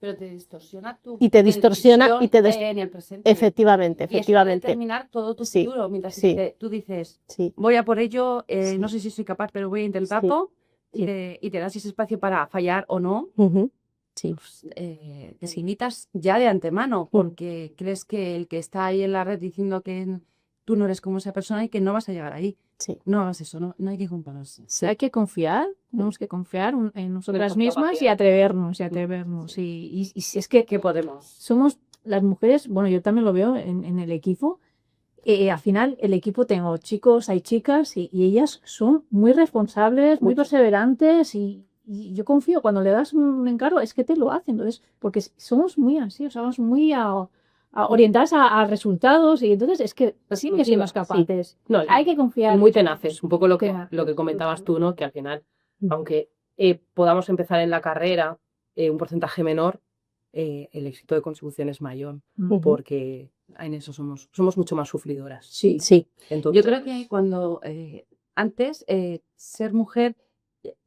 Pero te distorsiona tu y te distorsiona y te decisión en el presente. efectivamente, Y eso puede efectivamente. determinar todo tu Sí, futuro. Mientras sí. que tú dices, Sí, voy a por ello, Sí. no sé si soy capaz, pero voy a intentarlo, Sí. y te das ese espacio para fallar o no, ujú, sí, pues, te limitas ya de antemano, porque crees que el que está ahí en la red diciendo que tú no eres como esa persona y que no vas a llegar ahí. sí. No hagas eso, no hay que compararse. Sí, hay que confiar, tenemos que confiar en nosotras Con mismas y capacidad. atrevernos, y atrevernos. Y si es que ¿Qué podemos? somos las mujeres, bueno, yo también lo veo en el equipo. Al final, el equipo tengo chicos, hay chicas, y ellas son muy responsables, muy Mucho. perseverantes, y yo confío, cuando le das un encargo, es que te lo hacen. Entonces, porque somos muy así, o sea, somos muy orientadas a resultados, y entonces es que sí que somos capaces. No, Hay que confiar. muy tenaces, un poco lo que Tenaces. comentabas tú, ¿no? Que al final, aunque podamos empezar en la carrera un porcentaje menor, el éxito de consecución es mayor, Ujú. porque en eso somos mucho más sufridoras. Sí. Sí, Entonces, Yo creo que cuando antes ser mujer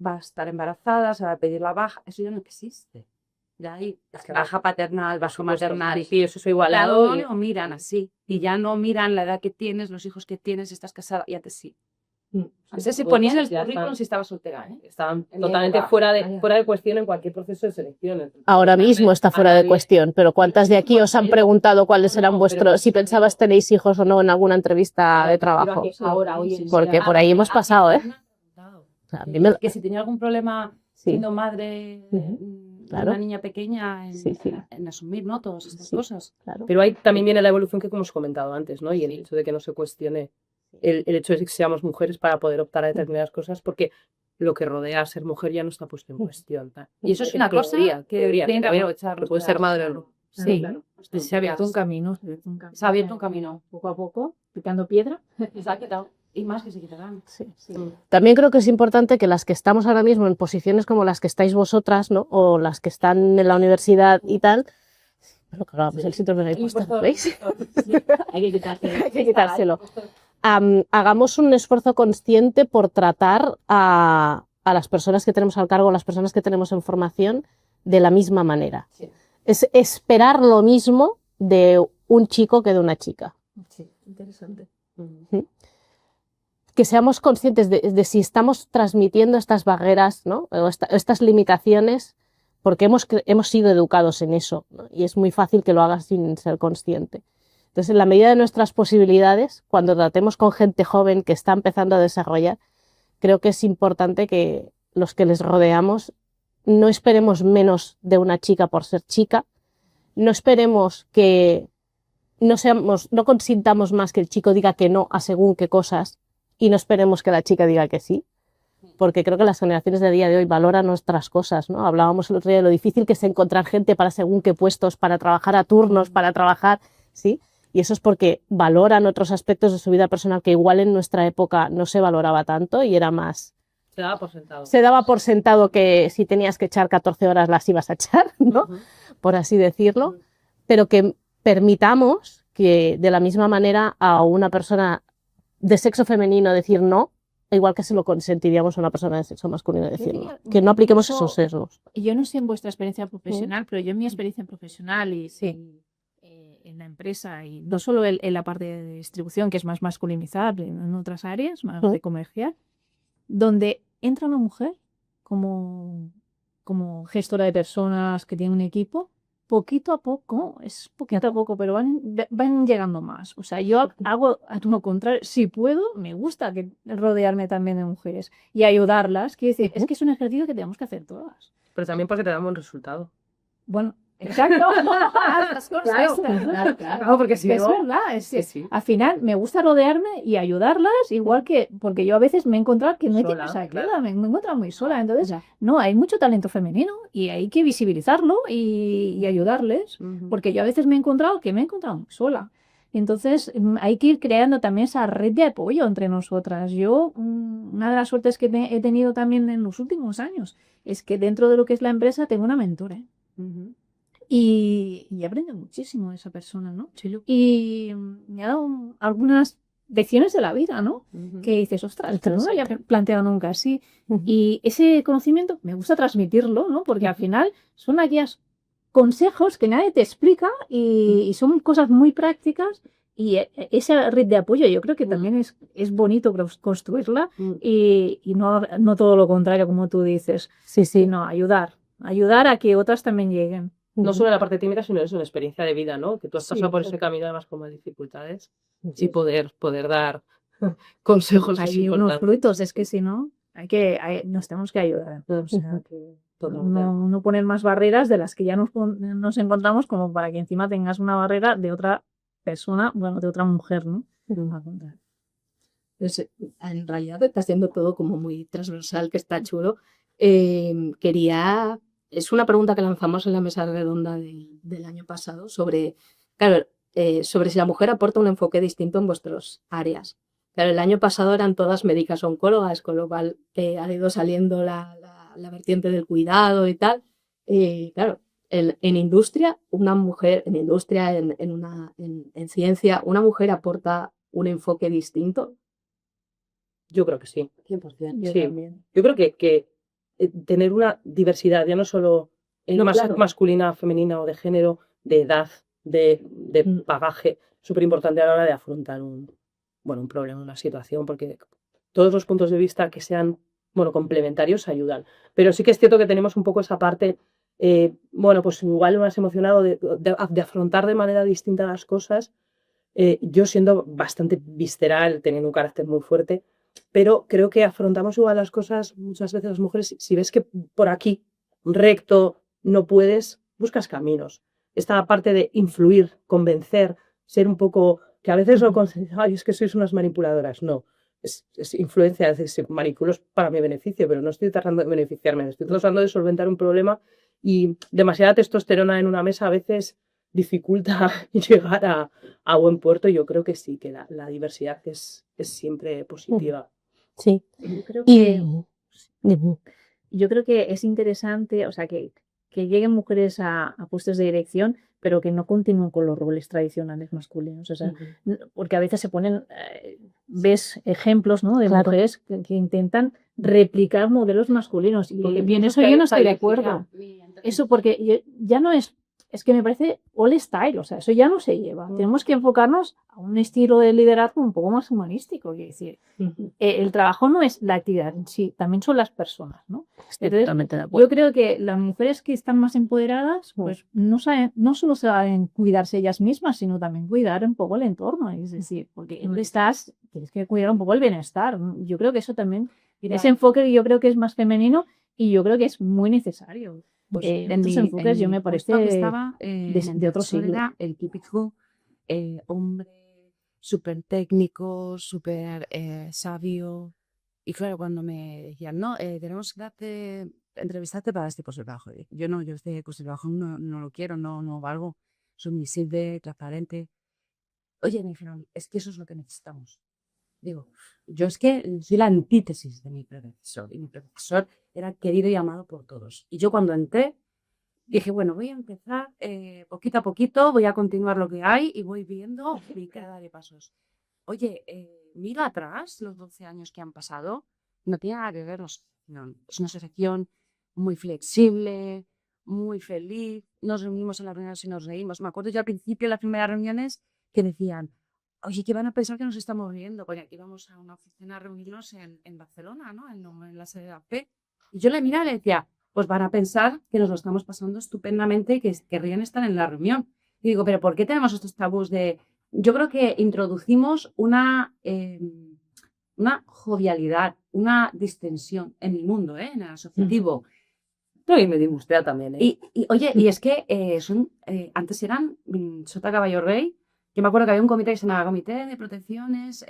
va a estar embarazada, se va a pedir la baja, eso ya no existe. Ya hay baja paternal, baja maternal, y sí, eso es igualado. Claro, lo miran así. Y ya no miran la edad que tienes, los hijos que tienes, estás casada, y antes sí. Antes se ponía en el ya currículum están- si estabas soltera, ¿eh? Estaban En mi totalmente época. fuera Vaya. de cuestión en cualquier proceso de selección. ahora mismo está fuera de Ahora bien, cuestión, pero ¿cuántas de aquí os han preguntado cuáles eran No, vuestros, pero- si pensabas tenéis hijos o no en alguna entrevista de trabajo? Ahora, hoy en Porque día. por ahí hemos pasado, ¿eh? O sea, a mí me- Que si tenía algún problema Sí. siendo madre Ujú. de Claro. una niña pequeña en, Sí, sí. en asumir, ¿no? Todas estas Sí. cosas. Claro. Pero ahí también viene la evolución que hemos comentado antes, ¿no? Y el hecho de que no se cuestione el hecho de que seamos mujeres para poder optar a determinadas cosas, porque lo que rodea a ser mujer ya no está puesto en cuestión. tal. Y eso es una cosa que debería tienen que ser, ¿no? aprovechar Que puede ser madre o no. Sí, Claro. se ha abierto un camino. Se ha abierto un camino. Poco a poco, picando piedra. Y se ha quitado. Y más que se quitarán. Sí. Sí. También creo que es importante que las que estamos ahora mismo en posiciones como las que estáis vosotras, ¿no? O las que están en la universidad y tal, lo que hagábamos el síndrome de la impostora, ¿veis? Hay que quitárselo. Hay que quitárselo. Hagamos un esfuerzo consciente por tratar a las personas que tenemos al cargo, a las personas que tenemos en formación, de la misma manera. Sí. Es esperar lo mismo de un chico que de una chica. Sí, interesante. Que seamos conscientes de si estamos transmitiendo estas barreras, ¿no? O estas limitaciones, porque hemos sido educados en eso, ¿no? Y es muy fácil que lo hagas sin ser consciente. Entonces, en la medida de nuestras posibilidades, cuando tratemos con gente joven que está empezando a desarrollar, creo que es importante que los que les rodeamos no esperemos menos de una chica por ser chica, no esperemos que no consintamos más que el chico diga que no a según qué cosas, y no esperemos que la chica diga que sí, porque creo que las generaciones de día de hoy valoran nuestras cosas, ¿no? Hablábamos el otro día de lo difícil que es encontrar gente para según qué puestos, para trabajar a turnos, para trabajar, ¿sí? Y eso es porque valoran otros aspectos de su vida personal que igual en nuestra época no se valoraba tanto y era más... Se daba por sentado. Se daba por sentado que si tenías que echar 14 horas las ibas a echar, ¿no? Ujú. Por así decirlo, pero que permitamos que de la misma manera a una persona de sexo femenino decir no, igual que se lo consentiríamos a una persona de sexo masculino decir no. Que no apliquemos Incluso- esos sesgos. Yo no sé en vuestra experiencia profesional, pero yo en mi experiencia profesional y en la empresa, y no solo en la parte de distribución, que es más masculinizada, en otras áreas, más de comercial, donde entra una mujer como gestora de personas que tiene un equipo, poquito a poco, es poquito a poco, pero van llegando más. O sea, yo hago a lo contrario, si puedo, me gusta rodearme también de mujeres y ayudarlas. Quiero decir, es que es un ejercicio que tenemos que hacer todas. Pero también porque te damos un resultado. Bueno, exacto. Las cosas extras. Claro, porque si Es no... verdad, sí. al final me gusta rodearme y ayudarlas, igual que, porque yo a veces me he encontrado que no hay Sola, tiempo, o sea, claro. claro, me he encontrado muy sola, entonces no, hay mucho talento femenino y hay que visibilizarlo y ayudarles, porque yo a veces me he encontrado muy sola. Entonces, hay que ir creando también esa red de apoyo entre nosotras. Yo, una de las suertes que he tenido también en los últimos años es que dentro de lo que es la empresa tengo una mentora. Y aprendo muchísimo de esa persona, ¿no? Y me ha dado algunas lecciones de la vida, ¿no? Que dices, ostras, esto no lo había planteado nunca así. Y ese conocimiento me gusta transmitirlo, ¿no? Porque al final son aquellos consejos que nadie te explica y son cosas muy prácticas. Y esa red de apoyo yo creo que también es bonito construirla y no todo lo contrario, como tú dices, sino ayudar a que otras también lleguen. No solo la parte tímida, sino eso, la experiencia de vida, ¿no? Que tú has Sí, pasado por ese camino además con más dificultades y poder dar consejos es Hay unos importante. frutos, es que si no, nos tenemos que ayudar. O sea, no poner más barreras de las que ya nos encontramos, como para que encima tengas una barrera de otra persona, bueno, de otra mujer, ¿no? Pues, en realidad está siendo todo como muy transversal, que está chulo. Es una pregunta que lanzamos en la mesa redonda del año pasado sobre, claro, sobre si la mujer aporta un enfoque distinto en vuestras áreas. Claro, el año pasado eran todas médicas oncólogas, con lo cual ha ido saliendo la vertiente del cuidado y tal. Claro, en industria, una mujer, en ciencia, una mujer aporta un enfoque distinto. Yo creo que sí. 100%. Yo Sí. también. Yo creo que tener una diversidad, ya no solo Claro. masculina, femenina o de género, de edad, de bagaje, súper importante a la hora de afrontar un problema, una situación, porque todos los puntos de vista que sean complementarios ayudan. Pero sí que es cierto que tenemos un poco esa parte, pues igual más emocionado de afrontar de manera distinta las cosas. Yo siendo bastante visceral, teniendo un carácter muy fuerte, pero creo que afrontamos igual las cosas muchas veces las mujeres, si ves que por aquí, recto, no puedes, buscas caminos. Esta parte de influir, convencer, ser un poco, que a veces lo consideran, ay, es que sois unas manipuladoras. No, es influencia, es manipulo para mi beneficio, pero no estoy tratando de beneficiarme, estoy tratando de solventar un problema y demasiada testosterona en una mesa a veces dificulta llegar a buen puerto. Yo creo que sí, que la diversidad es siempre positiva. Sí. Yo creo Y que, yo creo que es interesante, o sea, que lleguen mujeres a puestos de dirección, pero que no continúen con los roles tradicionales masculinos. O sea, porque a veces se ponen, ves ejemplos, ¿no? De Claro. mujeres que intentan replicar modelos masculinos. Y Porque en pienso eso que yo hay no esta estoy de diversidad. acuerdo. Eso porque ya no es que me parece all style, o sea, eso ya no se lleva. Tenemos que enfocarnos a un estilo de liderazgo un poco más humanístico, quiero decir. El trabajo no es la actividad en sí, también son las personas, ¿no? Estoy Entonces, totalmente de acuerdo. yo creo que las mujeres que están más empoderadas, pues no solo saben cuidarse ellas mismas, sino también cuidar un poco el entorno. Es decir, porque tienes que cuidar un poco el bienestar. Yo creo que eso también, ese enfoque yo creo que es más femenino y yo creo que es muy necesario. Pues Otros enfoques yo me puesto parece que estaba de otro siglo. era el típico hombre súper técnico, súper sabio. Y claro, cuando me decían, no, tenemos que entrevistarte para este puesto de trabajo. Yo este puesto de trabajo no lo quiero, no valgo. Soy muy simple, transparente. Oye, me dijeron, es que eso es lo que necesitamos. Digo, yo es que soy la antítesis de mi predecesor. Y mi predecesor era querido y amado por todos. Y yo cuando entré, dije, bueno, voy a empezar poquito a poquito, voy a continuar lo que hay y voy viendo y daré pasos. Oye, mira atrás los 12 años que han pasado, no tiene nada que ver, es una asociación muy flexible, muy feliz, nos reunimos en las reuniones y nos reímos. Me acuerdo yo al principio, en las primeras reuniones, que decían, oye, ¿qué van a pensar que nos estamos riendo? Porque aquí vamos a una oficina a reunirnos en Barcelona, ¿no? En la sede de AP. Y yo le miraba y le decía, pues van a pensar que nos lo estamos pasando estupendamente y que querrían estar en la reunión. Y digo, ¿pero por qué tenemos estos tabús de...? Yo creo que introducimos una jovialidad, una distensión en el mundo, en el asociativo. No, y me industria también, ¿eh? Oye, y es que antes eran Sota Caballo Rey. Yo me acuerdo que había un comité que se llamaba Comité de Protecciones,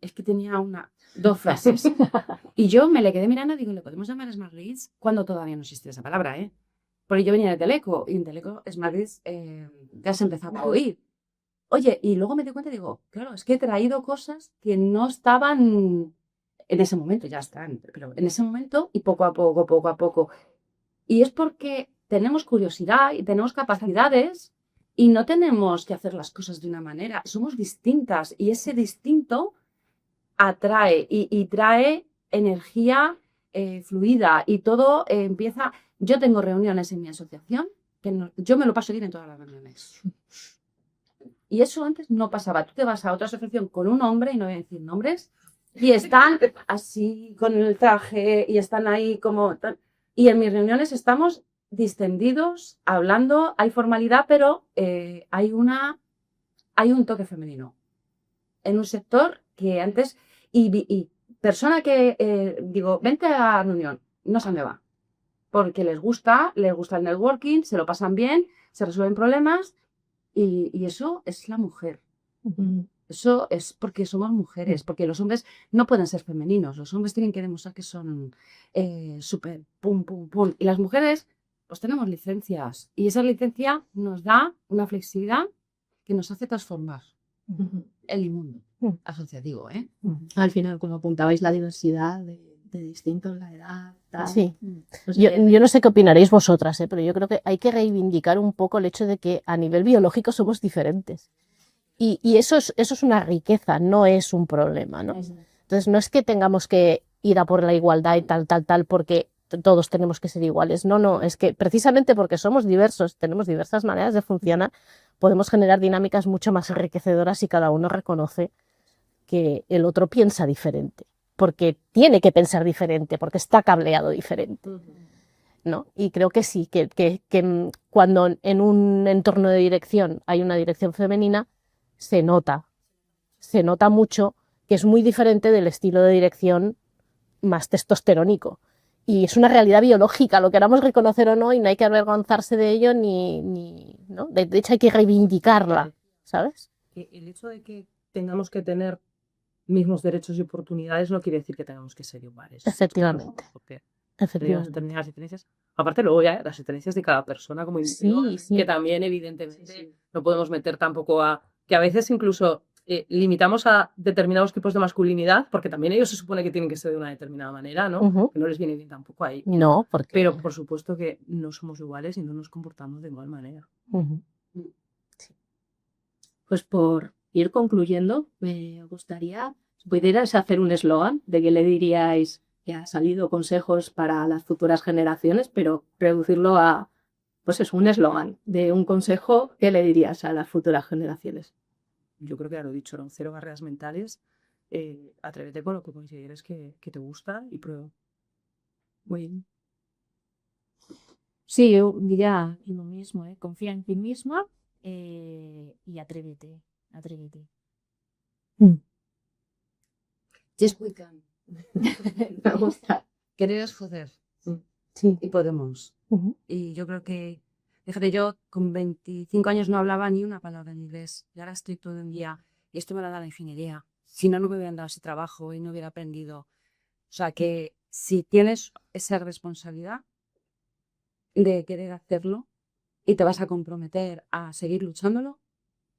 es que tenía dos frases. Y yo me le quedé mirando y digo, ¿le podemos llamar Smart Grids? Cuando todavía no existía esa palabra, Porque yo venía de Teleco y en Teleco Smart Grids ya se empezaba a oír. Oye, y luego me di cuenta y digo, claro, es que he traído cosas que no estaban en ese momento, ya están, pero en ese momento y poco a poco, poco a poco. Y es porque tenemos curiosidad y tenemos capacidades y no tenemos que hacer las cosas de una manera. Somos distintas y ese distinto atrae y trae energía fluida y todo empieza. Yo tengo reuniones en mi asociación que yo me lo paso bien en todas las reuniones. Y eso antes no pasaba. Tú te vas a otra asociación con un hombre, y no voy a decir nombres, y están así con el traje y están ahí como... Y en mis reuniones estamos distendidos, hablando, hay formalidad, pero hay un toque femenino. En un sector que antes... Y persona que digo, vente a la reunión, no se me va. Porque les gusta el networking, se lo pasan bien, se resuelven problemas y eso es la mujer. Eso es porque somos mujeres, porque los hombres no pueden ser femeninos, los hombres tienen que demostrar que son súper pum, pum, pum. Y las mujeres, pues tenemos licencias y esa licencia nos da una flexibilidad que nos hace transformar el mundo asociativo, ¿eh? Al final, como apuntabais, la diversidad de distintos, la edad, tal. Sí. No sé, Yo no sé qué opinaréis vosotras, pero yo creo que hay que reivindicar un poco el hecho de que a nivel biológico somos diferentes. Y eso es una riqueza, no es un problema, ¿no? Entonces, no es que tengamos que ir a por la igualdad y tal, porque todos tenemos que ser iguales. No, es que precisamente porque somos diversos, tenemos diversas maneras de funcionar, podemos generar dinámicas mucho más enriquecedoras si cada uno reconoce que el otro piensa diferente, porque tiene que pensar diferente, porque está cableado diferente, ¿no? Y creo que sí, que cuando en un entorno de dirección hay una dirección femenina, se nota mucho que es muy diferente del estilo de dirección más testosterónico. Y es una realidad biológica, lo queramos reconocer o no, y no hay que avergonzarse de ello ¿no? De hecho, hay que reivindicarla, ¿sabes? El hecho de que tengamos que tener mismos derechos y oportunidades no quiere decir que tengamos que ser iguales. Efectivamente. Porque tenemos Efectivamente. determinadas diferencias. Aparte, luego ya las diferencias de cada persona como individuo, Sí. que también evidentemente no podemos meter tampoco que a veces incluso limitamos a determinados tipos de masculinidad, porque también ellos se supone que tienen que ser de una determinada manera, ¿no? Ujú. Que no les viene bien tampoco ahí. No, porque... Pero por supuesto que no somos iguales y no nos comportamos de igual manera. Ujú. Pues por ir concluyendo, me gustaría, si pudierais hacer un eslogan de qué le diríais, que ha salido consejos para las futuras generaciones, pero reducirlo a, pues es un eslogan de un consejo, ¿qué le dirías a las futuras generaciones? Yo creo que ya lo he dicho, ¿no? 0 barreras mentales, atrévete con lo que consideres que te gusta y prueba. Muy bien. Sí, yo diría lo mismo, ¿eh? Confía en ti misma y atrévete. Just we can. Me gusta. Querer es joder. Sí. Y podemos. Ujú. Y yo creo que, fíjate, yo con 25 años no hablaba ni una palabra en inglés. Y ahora estoy todo el día. Y esto me lo da la ingeniería. Si no, no me hubieran dado ese trabajo y no hubiera aprendido. O sea que si tienes esa responsabilidad de querer hacerlo y te vas a comprometer a seguir luchándolo,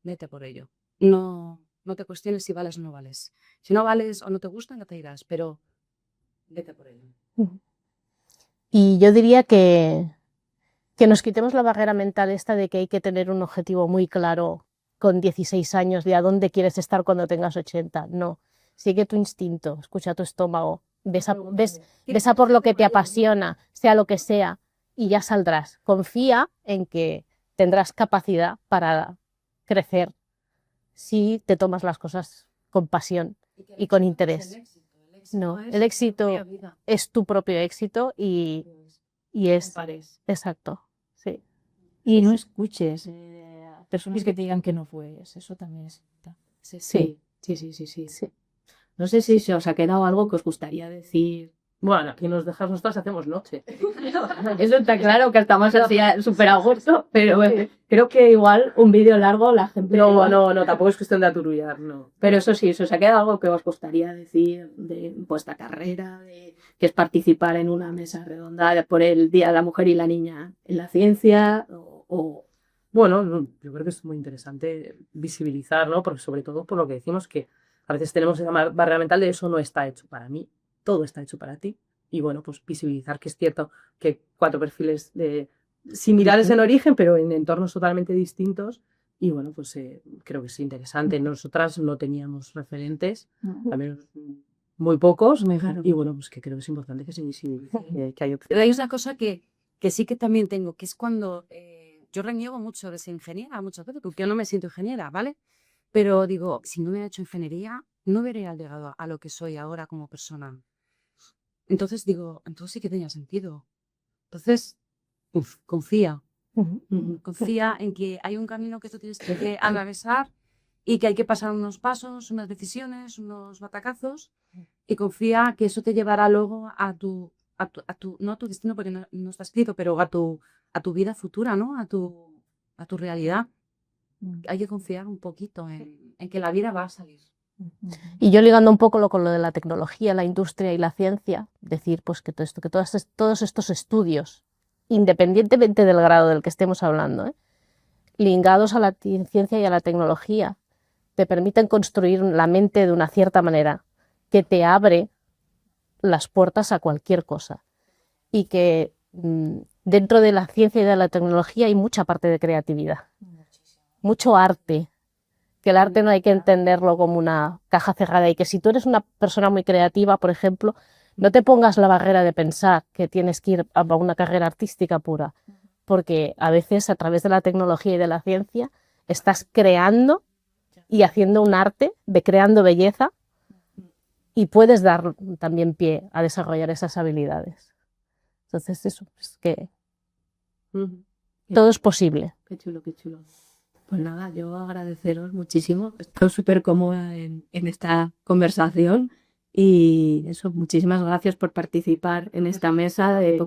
vete por ello. No te cuestiones si vales o no vales. Si no vales o no te gusta, no te irás, pero vete por ello. Y yo diría que nos quitemos la barrera mental esta de que hay que tener un objetivo muy claro con 16 años de a dónde quieres estar cuando tengas 80. No, sigue tu instinto, escucha tu estómago, ves a por lo que te apasiona, sea lo que sea, y ya saldrás. Confía en que tendrás capacidad para crecer si te tomas las cosas con pasión y con interés. No, el éxito es tu propio éxito y es... Exacto, sí. Y no escuches a personas que te digan que no puedes. Eso también es... Sí. No sé si se os ha quedado algo que os gustaría decir. Bueno, aquí nos dejas nosotras hacemos noche. Eso está claro que estamos así súper a gusto, pero creo que igual un vídeo largo la gente... No, tampoco es cuestión de aturullar, no. Pero eso sí, si os ha quedado algo que os gustaría decir de vuestra carrera, de que es participar en una mesa redonda por el Día de la Mujer y la Niña en la Ciencia, o Bueno, yo creo que es muy interesante visibilizar, ¿no? Porque sobre todo por lo que decimos que a veces tenemos esa barrera mental de eso no está hecho para mí, todo está hecho para ti. Y bueno, pues visibilizar que es cierto que 4 perfiles similares en origen, pero en entornos totalmente distintos. Y bueno, pues creo que es interesante. Nosotras no teníamos referentes, al menos muy pocos. Y bueno, pues que creo que es importante que se visibilice, que hay opciones. Hay una cosa que sí que también tengo, que es cuando yo reniego mucho de ser ingeniera muchas veces, porque yo no me siento ingeniera, ¿vale? Pero digo, si no hubiera hecho ingeniería, no hubiera llegado a lo que soy ahora como persona. Entonces digo, entonces sí que tenía sentido. Entonces, confía. Confía en que hay un camino que tú tienes que atravesar y que hay que pasar unos pasos, unas decisiones, unos batacazos, y confía que eso te llevará luego a tu no a tu destino porque no está escrito, pero a tu vida futura, ¿no? A tu realidad. Hay que confiar un poquito en que la vida va a salir. Y yo ligando un poco con lo de la tecnología, la industria y la ciencia, decir pues que todos estos estudios, independientemente del grado del que estemos hablando, ligados a la ciencia y a la tecnología, te permiten construir la mente de una cierta manera que te abre las puertas a cualquier cosa. Y que dentro de la ciencia y de la tecnología hay mucha parte de creatividad, mucho arte. Que el arte no hay que entenderlo como una caja cerrada y que si tú eres una persona muy creativa, por ejemplo, no te pongas la barrera de pensar que tienes que ir a una carrera artística pura, porque a veces a través de la tecnología y de la ciencia estás creando y haciendo un arte de creando belleza y puedes dar también pie a desarrollar esas habilidades. Entonces eso, es que todo es posible. Qué chulo, qué chulo. Pues nada, yo agradeceros muchísimo. Estoy súper cómoda en esta conversación y eso, muchísimas gracias por participar en esta mesa de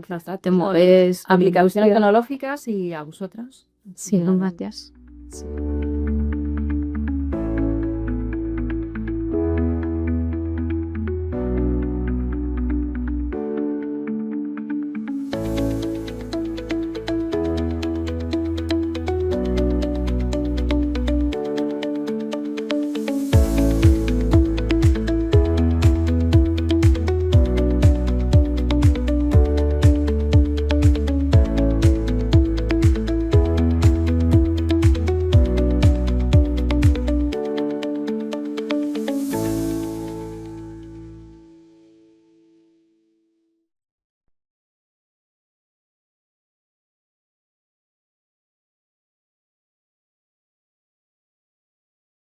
Aplicaciones tecnológicas y a vosotras. Sí, gracias.